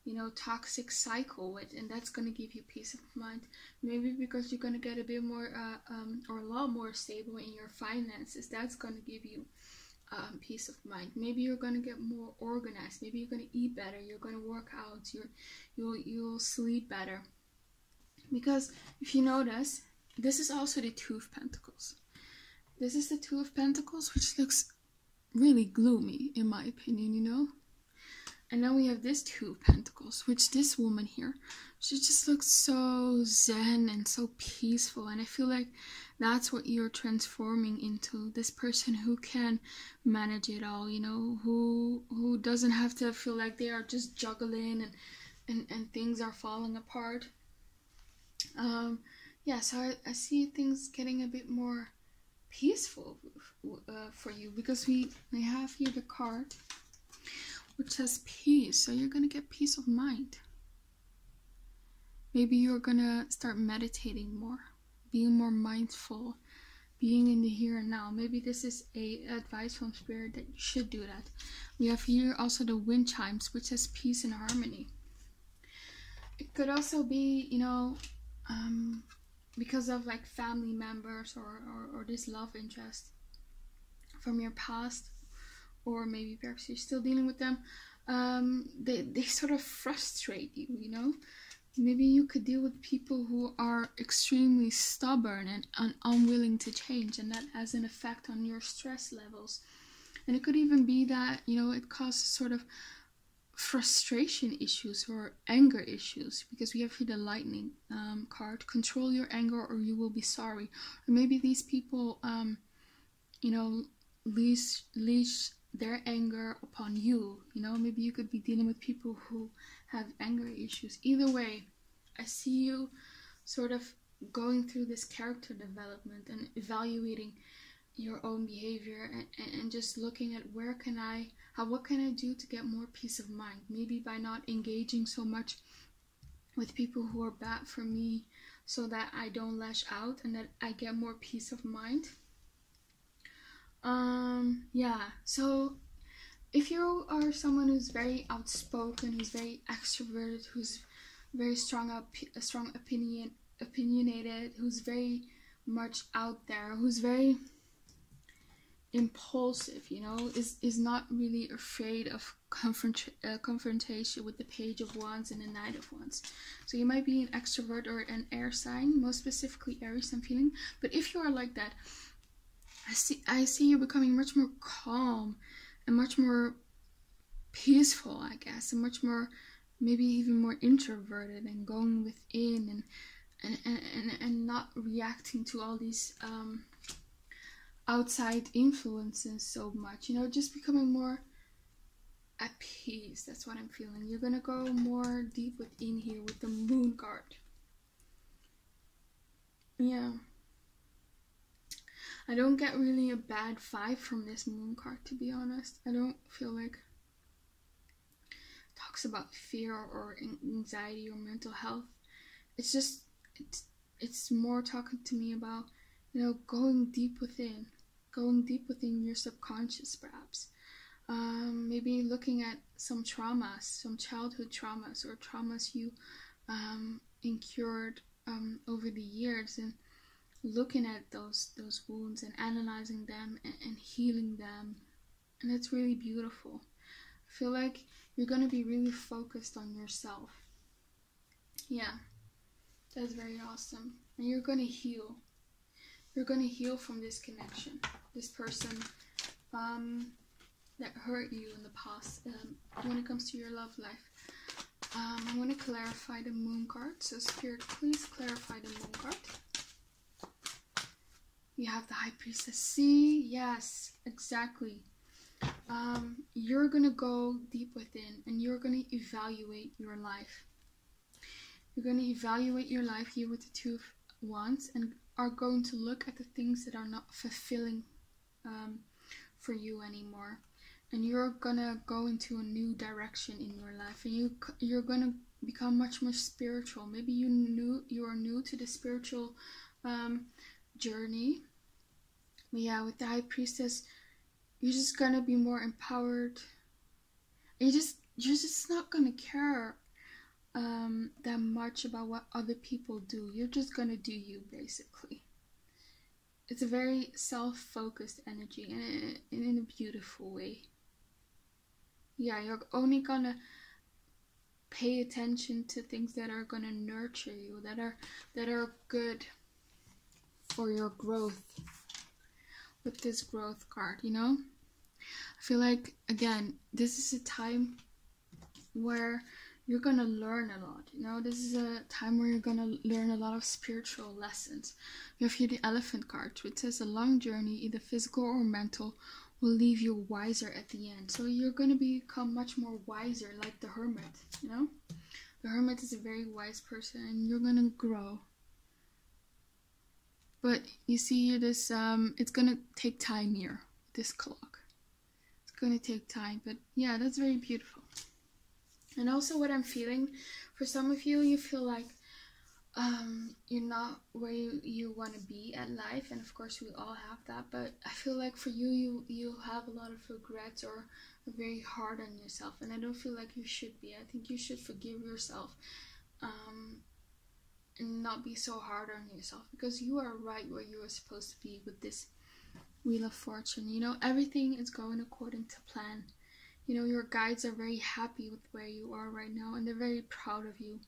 you know, toxic cycle with, and that's gonna give you peace of mind. Maybe because you're gonna get a bit more or a lot more stable in your finances. That's gonna give you peace of mind. Maybe you're gonna get more organized. Maybe you're gonna eat better. You're gonna work out. You'll sleep better. Because if you notice, this is also the Two of Pentacles. This is the Two of Pentacles, which looks really gloomy in my opinion, you know. And then we have this Two of Pentacles, which this woman here, she just looks so zen and so peaceful. And I feel like that's what you're transforming into, this person who can manage it all, you know, who doesn't have to feel like they are just juggling and things are falling apart. Yeah, so I see things getting a bit more peaceful for you, because we have here the card which says peace. So you're gonna get peace of mind. Maybe you're gonna start meditating more, being more mindful, being in the here and now. Maybe this is a advice from Spirit that you should do that. We have here also the wind chimes, which says peace and harmony. It could also be, you know, because of like family members or this love interest from your past, or maybe perhaps you're still dealing with them. They sort of frustrate you, you know. Maybe you could deal with people who are extremely stubborn and unwilling to change, and that has an effect on your stress levels. And it could even be that, you know, it causes sort of frustration issues or anger issues, because we have here the Lightning card. Control your anger or you will be sorry. Or maybe these people, you know, leash their anger upon you. You know, maybe you could be dealing with people who have anger issues. Either way, I see you sort of going through this character development and evaluating your own behavior and just looking at what can I do to get more peace of mind. Maybe by not engaging so much with people who are bad for me, so that I don't lash out and that I get more peace of mind. Yeah, so if you are someone who's very outspoken, who's very extroverted, who's very opinionated, who's very much out there, who's very, impulsive, you know, is not really afraid of confrontation with the Page of Wands and the Knight of Wands. So you might be an extrovert or an air sign, most specifically Aries, I'm feeling. But if you are like that, I see you becoming much more calm and much more peaceful, I guess, and much more, maybe even more introverted, and going within and not reacting to all these outside influences so much, you know, just becoming more at peace. That's what I'm feeling. You're gonna go more deep within here with the Moon card. Yeah, I don't get really a bad vibe from this Moon card, to be honest. I don't feel like it talks about fear or anxiety or mental health. It's just it's more talking to me about, you know, going deep within your subconscious, perhaps. Maybe looking at some traumas, some childhood traumas, or traumas you incurred over the years, and looking at those wounds and analyzing them and healing them. And it's really beautiful. I feel like you're going to be really focused on yourself. Yeah, that's very awesome. And you're going to heal. You're going to heal from this connection, this person that hurt you in the past. When it comes to your love life, I want to clarify the Moon card. So Spirit, please clarify the Moon card. You have the High Priestess. See, yes, exactly. You're going to go deep within, and you're going to evaluate your life. You're going to evaluate your life here with the Two of Wands, and are going to look at the things that are not fulfilling for you anymore. And you're gonna go into a new direction in your life, and you're gonna become much more spiritual. Maybe you are new to the spiritual journey. But yeah, with the High Priestess, you're just gonna be more empowered. And you're just not gonna care that much about what other people do. You're just gonna do you, basically. It's a very self-focused energy, and in a beautiful way. Yeah, you're only gonna pay attention to things that are gonna nurture you, that are good for your growth. With this growth card, you know, I feel like, again, this is a time where you're gonna learn a lot. You know, this is a time where you're gonna learn a lot of spiritual lessons. You have here the Elephant card, which says a long journey, either physical or mental, will leave you wiser at the end. So you're gonna become much more wiser, like the Hermit. You know, the Hermit is a very wise person, and you're gonna grow. But you see this, it's gonna take time here. This clock, it's gonna take time. But yeah, that's very beautiful. And also, what I'm feeling, for some of you, you feel like you're not where you want to be at life, and of course we all have that. But I feel like for you have a lot of regrets, or are very hard on yourself, and I don't feel like you should be. I think you should forgive yourself, and not be so hard on yourself, because you are right where you are supposed to be with this Wheel of Fortune. You know, everything is going according to plan. You know, your guides are very happy with where you are right now, and they're very proud of you.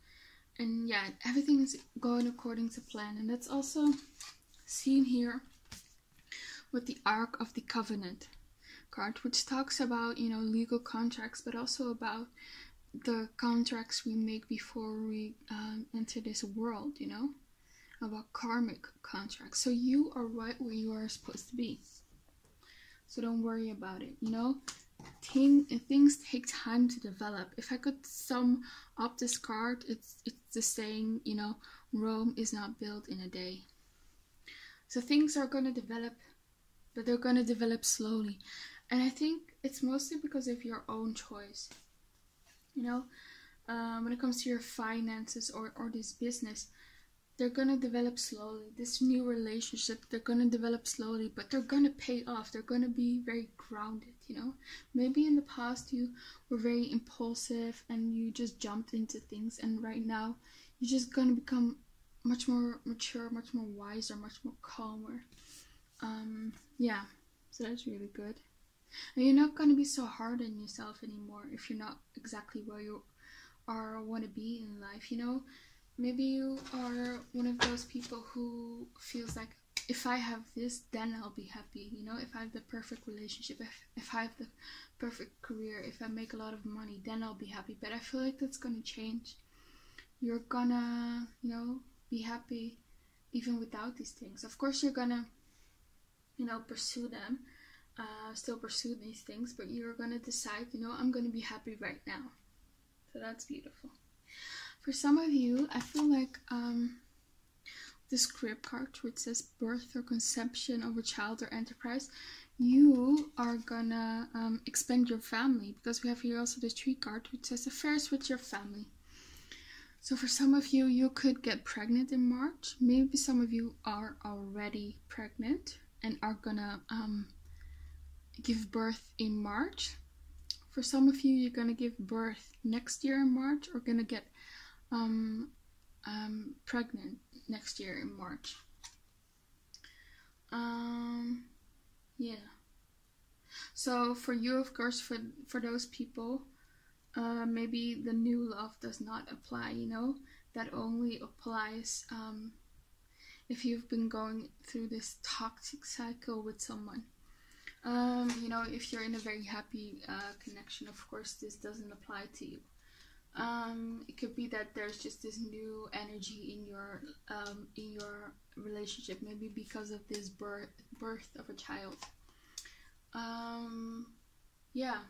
And yeah, everything is going according to plan. And that's also seen here with the Ark of the Covenant card, which talks about, you know, legal contracts, but also about the contracts we make before we enter this world, you know, about karmic contracts. So you are right where you are supposed to be. So don't worry about it, you know. Things take time to develop. If I could sum up this card, it's the saying, you know, Rome is not built in a day. So things are going to develop, but they're going to develop slowly. And I think it's mostly because of your own choice. You know, when it comes to your finances or this business, they're going to develop slowly. This new relationship, they're going to develop slowly, but they're going to pay off. They're going to be very grounded, you know. Maybe in the past you were very impulsive and you just jumped into things, and right now you're just going to become much more mature, much more wiser, much more calmer. Yeah, So that's really good. And you're not going to be so hard on yourself anymore if you're not exactly where you are or want to be in life, you know. Maybe you are one of those people who feels like, if I have this, then I'll be happy, you know. If I have the perfect relationship, if I have the perfect career, if I make a lot of money, then I'll be happy. But I feel like that's going to change. You're gonna, you know, be happy even without these things. Of course, you're gonna, you know, pursue them, still pursue these things, but you're gonna decide, you know, I'm gonna be happy right now. So that's beautiful. For some of you, I feel like the script card, which says birth or conception of a child or enterprise, you are gonna expand your family, because we have here also the tree card, which says affairs with your family. So for some of you, you could get pregnant in March. Maybe some of you are already pregnant and are gonna give birth in March. For some of you, you're gonna give birth next year in March, or gonna get pregnant next year in March. Yeah. So for you, of course, for those people, maybe the new love does not apply, you know. That only applies if you've been going through this toxic cycle with someone. You know, if you're in a very happy connection, of course this doesn't apply to you. It could be that there's just this new energy in your relationship, maybe because of this birth of a child. Yeah.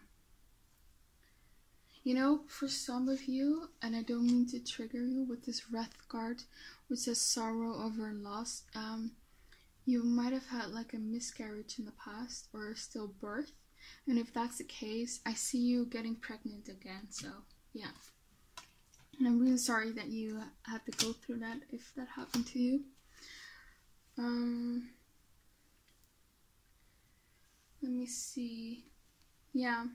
You know, for some of you, and I don't mean to trigger you with this Wrath card, which says sorrow over loss, you might have had like a miscarriage in the past or a stillbirth, and if that's the case, I see you getting pregnant again. So yeah, and I'm really sorry that you had to go through that, if that happened to you. Let me see. Yeah,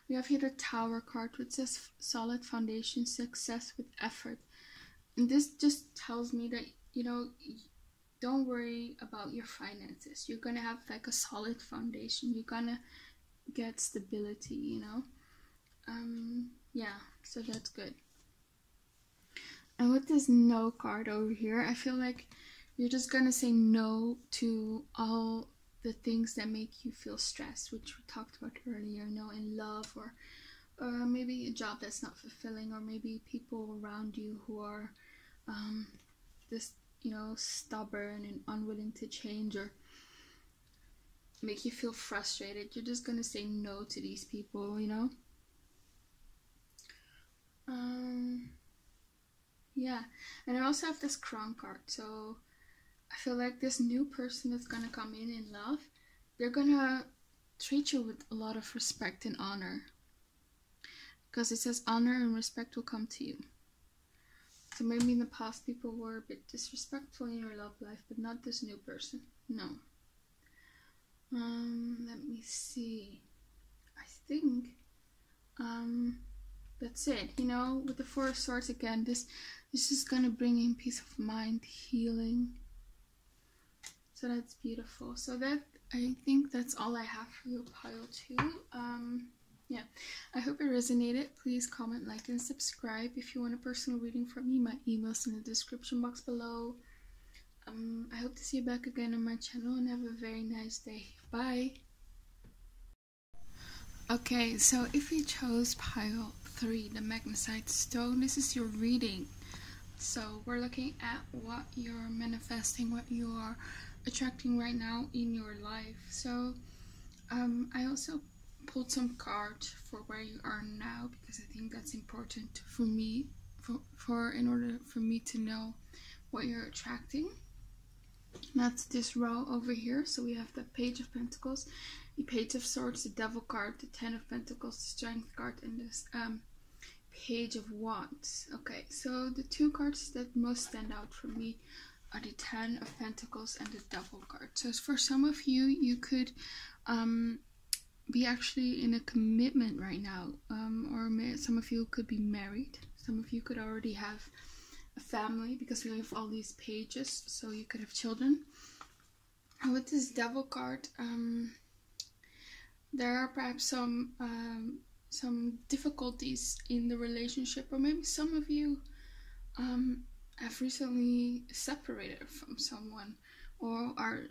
we have here the Tower card, which says solid foundation, success with effort, and this just tells me that, you know, don't worry about your finances. You're gonna have like a solid foundation. You're gonna get stability, you know. Yeah, so that's good. And with this no card over here, I feel like you're just gonna say no to all the things that make you feel stressed, which we talked about earlier, you know, in love, or maybe a job that's not fulfilling, or maybe people around you who are this, you know, stubborn and unwilling to change, or make you feel frustrated. You're just gonna say no to these people, you know. Yeah, and I also have this Crown card, so I feel like this new person that's gonna come in love, they're gonna treat you with a lot of respect and honor, because it says honor and respect will come to you. So maybe in the past people were a bit disrespectful in your love life, but not this new person. No. Let me see. I think that's it. You know, with the Four of Swords again, this is gonna bring in peace of mind, healing. So that's beautiful. So that, I think that's all I have for you, pile 2. Yeah, I hope it resonated. Please comment, like, and subscribe. If you want a personal reading from me, my email's in the description box below. I hope to see you back again on my channel, and have a very nice day. Bye! Okay, so if you chose pile 3, the Magnesite stone, this is your reading. So we're looking at what you're manifesting, what you are attracting right now in your life. So I also pulled some cards for where you are now, because I think that's important for me, in order for me to know what you're attracting. That's this row over here. So we have the Page of Pentacles, the Page of Swords, the Devil card, the Ten of Pentacles, the Strength card, and this Page of Wands. Okay, so the two cards that most stand out for me are the Ten of Pentacles and the Devil card. So for some of you, you could be actually in a commitment right now, or some of you could be married. Some of you could already have a family, because we have all these pages, so you could have children. And with this Devil card, there are perhaps some difficulties in the relationship, or maybe some of you have recently separated from someone, or are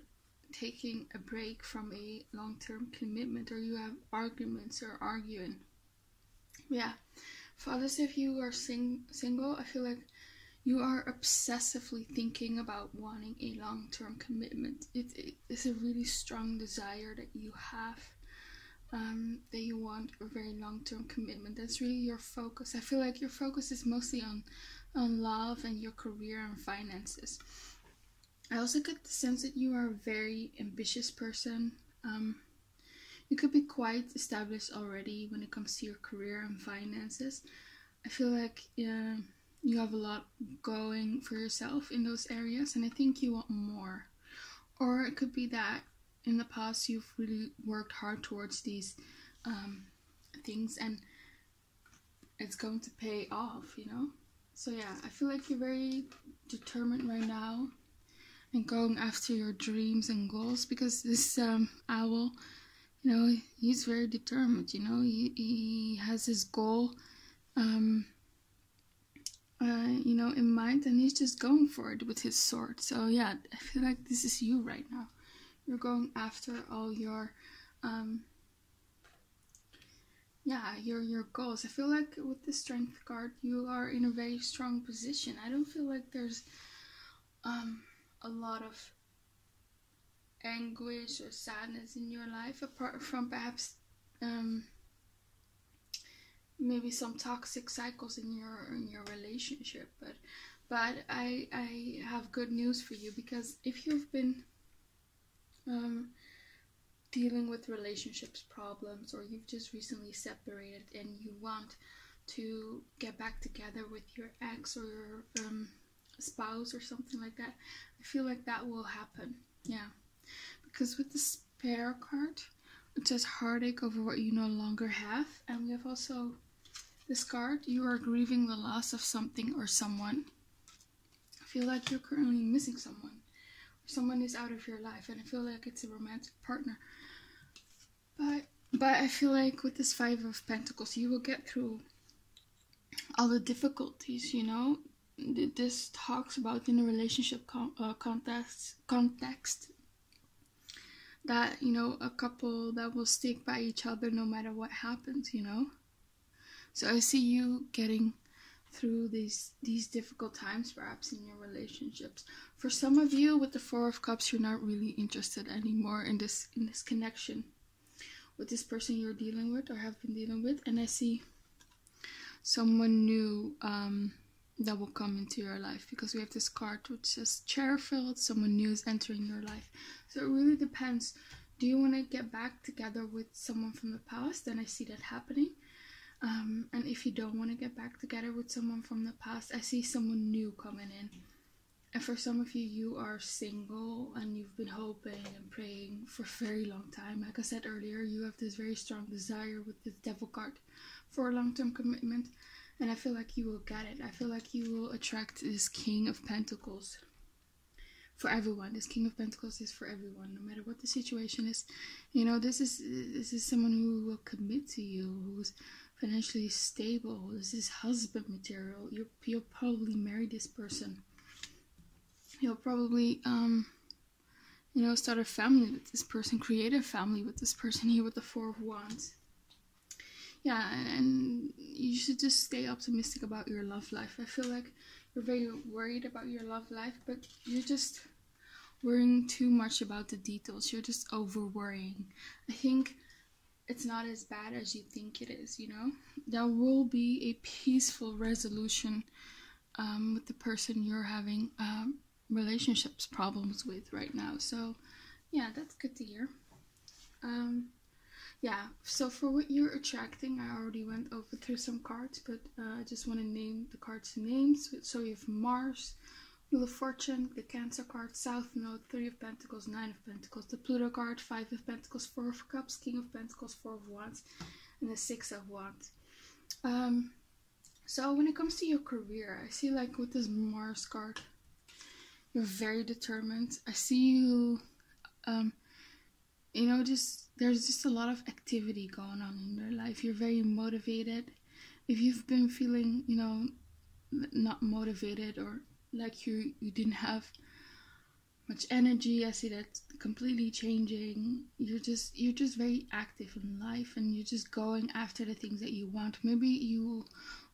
taking a break from a long-term commitment, or you have arguments or arguing. Yeah, for others of you who are single, I feel like you are obsessively thinking about wanting a long-term commitment. It is a really strong desire that you have, that you want a very long-term commitment. That's really your focus. I feel like your focus is mostly on love and your career and finances. I also get the sense that you are a very ambitious person. You could be quite established already when it comes to your career and finances. I feel like you have a lot going for yourself in those areas, and I think you want more. Or it could be that in the past you've really worked hard towards these things, and it's going to pay off, you know? So yeah, I feel like you're very determined right now and going after your dreams and goals, because this owl, you know, he's very determined, you know, he has his goal you know, in mind, and he's just going for it with his sword. So yeah, I feel like this is you right now. You're going after all your your goals. I feel like with the Strength card, you are in a very strong position. I don't feel like there's a lot of anguish or sadness in your life, apart from perhaps maybe some toxic cycles in your relationship. But I have good news for you, because if you've been dealing with relationships problems, or you've just recently separated and you want to get back together with your ex or your spouse or something like that, I feel like that will happen. Yeah, because with the Spare card, it says heartache over what you no longer have, and we have also this card, you are grieving the loss of something or someone. I feel like you're currently missing someone, or someone is out of your life, and I feel like it's a romantic partner. But I feel like with this Five of Pentacles, you will get through all the difficulties, you know. This talks about, in a relationship context that, you know, a couple that will stick by each other no matter what happens, you know. So I see you getting through these difficult times perhaps in your relationships. For some of you, with the Four of Cups, you're not really interested anymore in this connection with this person you're dealing with or have been dealing with, and I see someone new that will come into your life, because we have this card which says chair filled, someone new is entering your life. So it really depends. Do you want to get back together with someone from the past? And I see that happening. And if you don't want to get back together with someone from the past, I see someone new coming in. And for some of you, you are single and you've been hoping and praying for a very long time. Like I said earlier, you have this very strong desire with the Devil card for a long-term commitment. And I feel like you will get it. I feel like you will attract this King of Pentacles for everyone. This King of Pentacles is for everyone, no matter what the situation is. You know, this is someone who will commit to you, who's financially stable. This is husband material. You'll probably marry this person. You'll probably you know, start a family with this person, create a family with this person here with the Four of Wands. Yeah, and you should just stay optimistic about your love life. I feel like you're very worried about your love life, but you're just worrying too much about the details. You're just over worrying. I think it's not as bad as you think it is, you know. There will be a peaceful resolution with the person you're having relationships problems with right now. So yeah, that's good to hear. Yeah, so for what you're attracting, I already went over through some cards, but I just want to name the cards names. So you have Mars, Wheel of Fortune, the Cancer card, South Node, Three of Pentacles, Nine of Pentacles, the Pluto card, Five of Pentacles, Four of Cups, King of Pentacles, Four of Wands, and the Six of Wands. So when it comes to your career, I see, like, with this Mars card, you're very determined. I see you you know, there's just a lot of activity going on in your life. You're very motivated. If you've been feeling, you know, not motivated, or like you didn't have much energy, I see that completely changing. You're just very active in life, and you're just going after the things that you want. Maybe you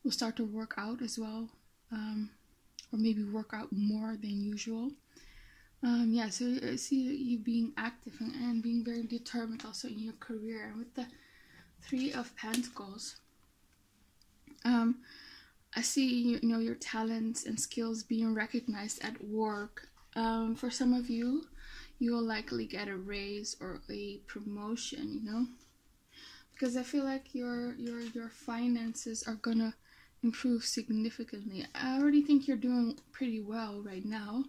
will start to work out as well, or maybe work out more than usual. Yeah, so I see you being active and being very determined also in your career. And with the Three of Pentacles, I see, you know, your talents and skills being recognized at work. For some of you, you will likely get a raise or a promotion, you know, because I feel like your finances are gonna improve significantly. I already think you're doing pretty well right now,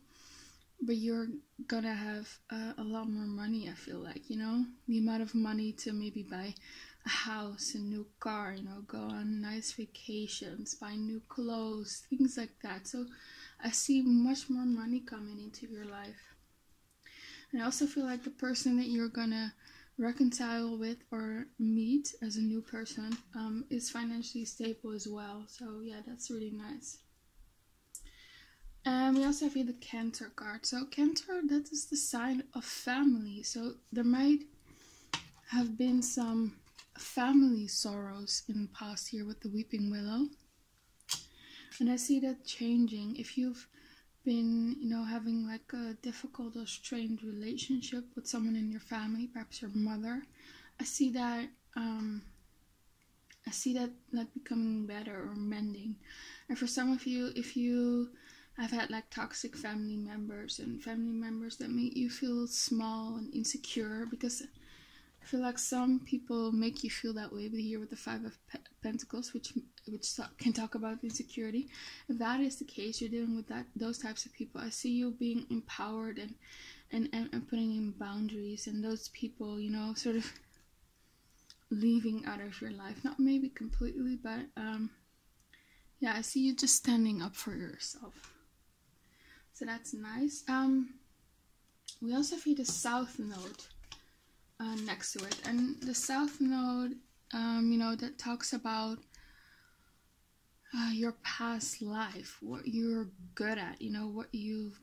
but you're gonna have a lot more money, I feel like, you know, the amount of money to maybe buy a house, a new car, you know, go on nice vacations, buy new clothes, things like that. So I see much more money coming into your life. And I also feel like the person that you're gonna reconcile with or meet as a new person is financially stable as well. So yeah, that's really nice. And we also have here the Cancer card. So Cancer, that is the sign of family. So there might have been some family sorrows in the past year with the Weeping Willow. And I see that changing. If you've been, you know, having like a difficult or strained relationship with someone in your family, perhaps your mother, I see that like becoming better or mending. And for some of you, if you have had like toxic family members and family members that make you feel small and insecure, because I feel like some people make you feel that way. But here with the Five of Pentacles, which can talk about insecurity, if that is the case, you're dealing with those types of people. I see you being empowered and putting in boundaries, and those people, you know, sort of leaving out of your life. Not maybe completely, but yeah, I see you just standing up for yourself. So that's nice. We also have the South Node next to it, and the South Node, you know, that talks about your past life, what you're good at, you know, what you've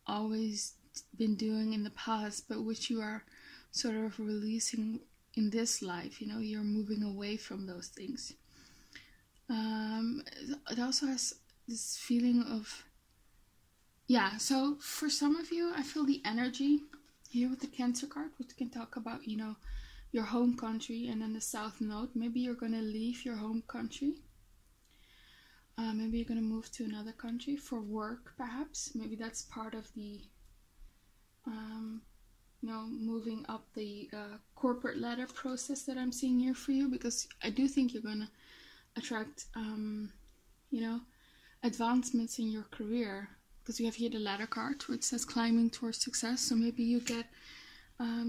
always been doing in the past, but which you are sort of releasing in this life. You know, you're moving away from those things. It also has this feeling of, yeah, so for some of you, I feel the energy here with the Cancer card, which can talk about, you know, your home country, and then the South Node. Maybe you're going to leave your home country. Maybe you're going to move to another country for work, perhaps. Maybe that's part of the, you know, moving up the corporate ladder process that I'm seeing here for you, because I do think you're going to attract, you know, advancements in your career. Because you have here the ladder card, which says climbing towards success. So maybe you get a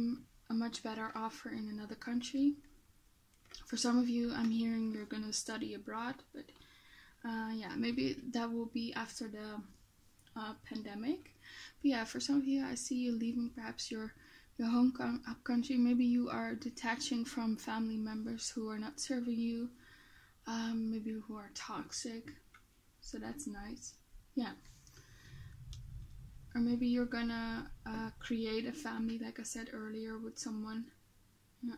much better offer in another country. For some of you, I'm hearing you're going to study abroad. But yeah, maybe that will be after the pandemic. But yeah, for some of you, I see you leaving perhaps your home country. Maybe you are detaching from family members who are not serving you. Maybe who are toxic. So that's nice. Yeah. Or maybe you're gonna create a family, like I said earlier, with someone. Yeah.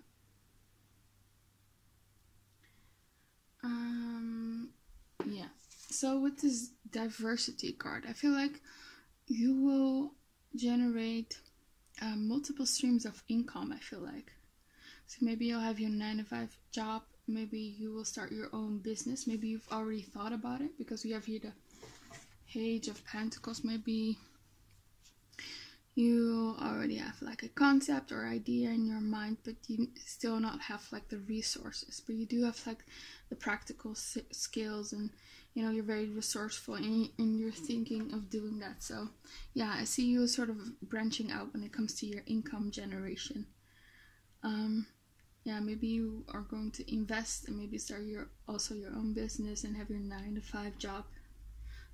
Yeah. So with this diversity card, I feel like you will generate multiple streams of income, I feel like. So maybe you'll have your 9-to-5 job. Maybe you will start your own business. Maybe you've already thought about it, because we have here the Page of Pentacles. Maybe you already have like a concept or idea in your mind, but you still not have like the resources. But you do have like the practical skills, and you know, you're very resourceful and you're thinking of doing that. So yeah, I see you sort of branching out when it comes to your income generation. Yeah, maybe you are going to invest and maybe start your own business and have your 9-to-5 job.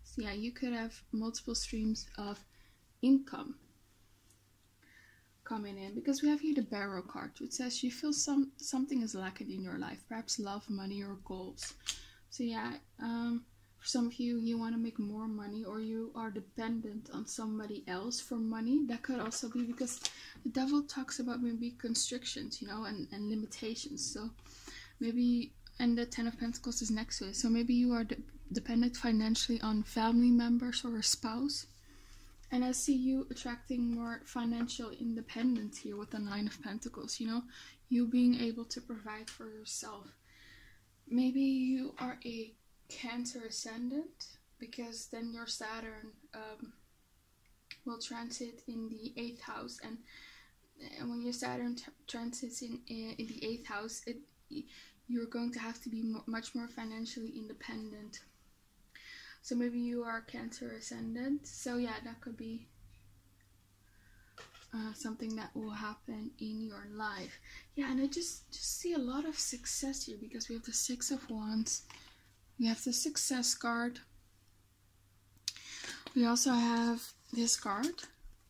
So yeah, you could have multiple streams of income coming in, because we have here the Barrow card, which says you feel something is lacking in your life, perhaps love, money, or goals. So yeah, for some of you, you want to make more money, or you are dependent on somebody else for money. That could also be because the devil talks about maybe constrictions, you know, and limitations. So maybe, and the Ten of Pentacles is next to it. So maybe you are dependent financially on family members or a spouse. And I see you attracting more financial independence here with the Nine of Pentacles, you know, you being able to provide for yourself. Maybe you are a Cancer ascendant, because then your Saturn will transit in the 8th house, and when your Saturn transits in the 8th house, you're going to have to be much more financially independent. So maybe you are Cancer ascendant. So yeah, that could be something that will happen in your life. Yeah, and I just see a lot of success here, because we have the Six of Wands. We have the Success card. We also have this card,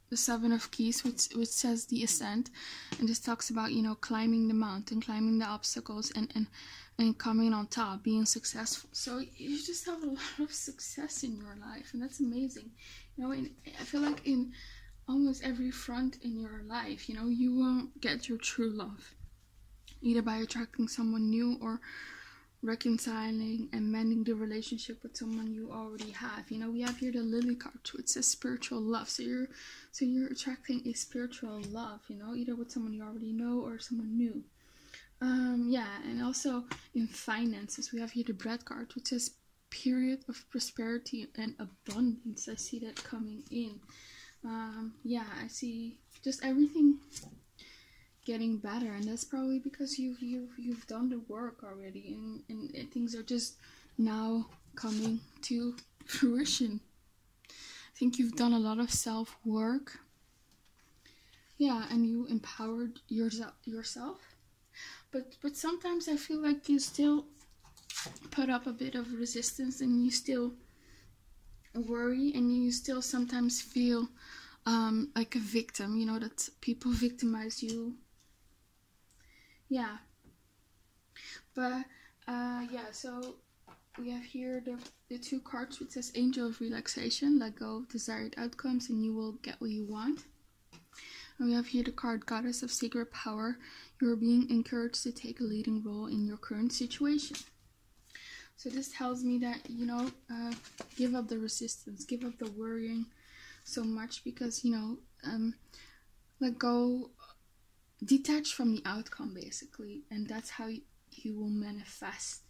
the Seven of Keys, which says the Ascent. And this talks about, you know, climbing the mountain, climbing the obstacles, and coming on top, being successful. So you just have a lot of success in your life, and that's amazing. You know, I feel like in almost every front in your life, you know, you won't get your true love, either by attracting someone new or reconciling and mending the relationship with someone you already have. You know, we have here the Lily card, which says spiritual love. So you're attracting a spiritual love, you know, either with someone you already know or someone new. Yeah, and also in finances, we have here the Bread card, which says period of prosperity and abundance. I see that coming in. Yeah, I see just everything getting better, and that's probably because you've done the work already, and things are just now coming to fruition. I think you've done a lot of self-work. Yeah, and you empowered yourself. But sometimes I feel like you still put up a bit of resistance, and you still worry, and you still sometimes feel like a victim, you know, that people victimize you. Yeah, but yeah, so we have here the two cards, which says Angel of Relaxation, let go of desired outcomes and you will get what you want. And we have here the card Goddess of Sacred Power, you are being encouraged to take a leading role in your current situation. So this tells me that, you know, give up the resistance, give up the worrying so much, because, you know, let go, detach from the outcome basically, and that's how you will manifest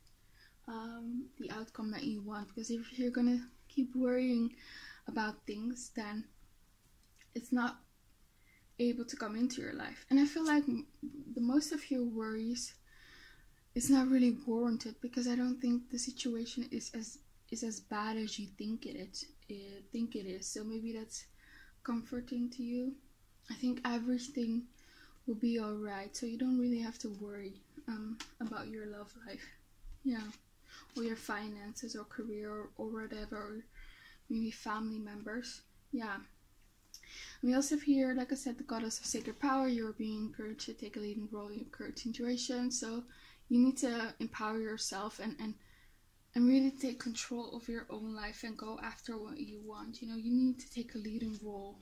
the outcome that you want. Because if you're gonna keep worrying about things, then it's not able to come into your life. And I feel like the most of your worries is not really warranted, because I don't think the situation is as bad as you think it is. So maybe that's comforting to you. I think everything will be alright, so you don't really have to worry about your love life, yeah, or your finances or career or whatever, or maybe family members. Yeah, we also have here, like I said, the Goddess of Sacred Power. You're being encouraged to take a leading role in your current situation, so you need to empower yourself and really take control of your own life and go after what you want. You know, you need to take a leading role,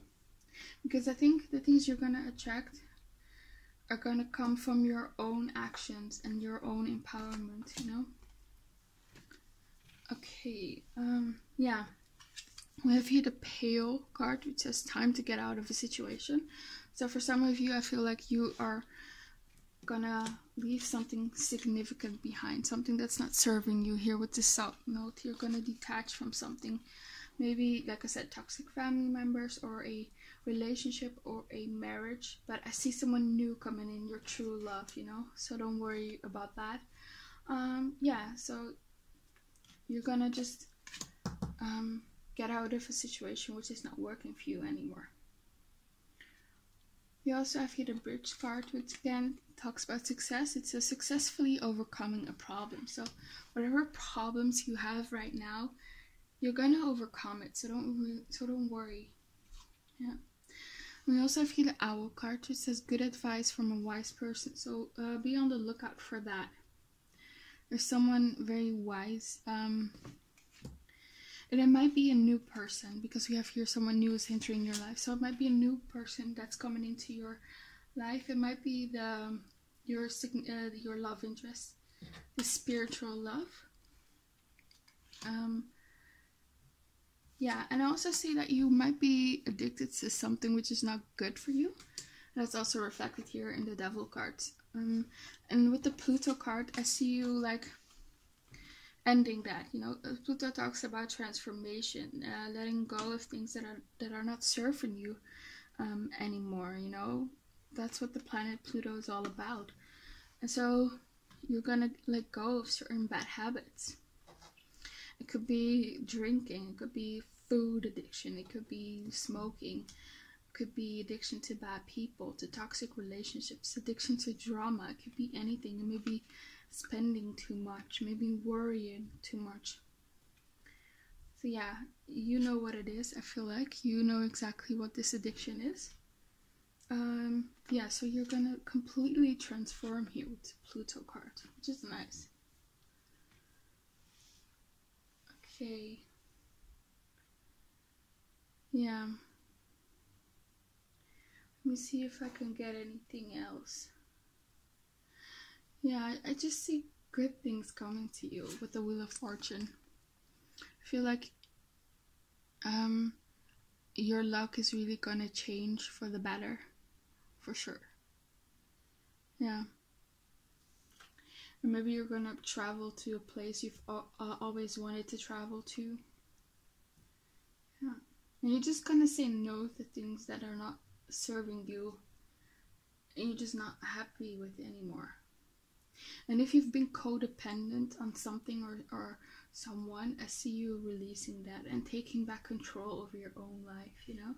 because I think the things you're gonna attract are gonna come from your own actions and your own empowerment, you know. Okay, yeah, we have here the Pale card, which says time to get out of a situation. So for some of you, I feel like you are gonna leave something significant behind, something that's not serving you. Here with the South note, you're gonna detach from something, maybe, like I said, toxic family members or a relationship or a marriage. But I see someone new coming in, your true love, you know, so don't worry about that. Yeah, so you're gonna just get out of a situation which is not working for you anymore. We also have here the Bridge card, which again talks about success. It says successfully overcoming a problem. So whatever problems you have right now, you're gonna overcome it. So don't worry. Yeah. We also have here the Owl card, which says good advice from a wise person. So be on the lookout for that. There's someone very wise. And it might be a new person, because we have here someone new is entering your life. So it might be a new person that's coming into your life. It might be your love interest, the spiritual love. Yeah, and I also see that you might be addicted to something which is not good for you. That's also reflected here in the Devil cards. And with the Pluto card, I see you like ending that. You know, Pluto talks about transformation, letting go of things that are not serving you anymore. You know, that's what the planet Pluto is all about. And so you're gonna let go of certain bad habits. It could be drinking, it could be food addiction, it could be smoking, it could be addiction to bad people, to toxic relationships, addiction to drama. It could be anything. It may be spending too much, maybe worrying too much. So yeah, you know what it is. I feel like you know exactly what this addiction is. Yeah, so you're gonna completely transform here with the Pluto card, which is nice. Okay. Yeah. Let me see if I can get anything else. Yeah, I just see good things coming to you with the Wheel of Fortune. I feel like your luck is really gonna change for the better, for sure. Yeah. Or maybe you're gonna travel to a place you've always wanted to travel to. Yeah. And you're just gonna say no to things that are not serving you and you're just not happy with anymore. And if you've been codependent on something or someone, I see you releasing that and taking back control over your own life, you know?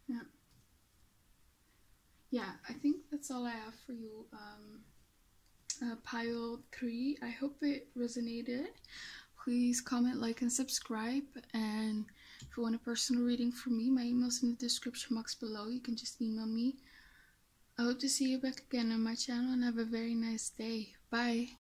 Yeah. Yeah, I think that's all I have for you. Pile 3. I hope it resonated. Please comment, like, and subscribe. And if you want a personal reading from me, my email's in the description box below. You can just email me. I hope to see you back again on my channel and have a very nice day. Bye.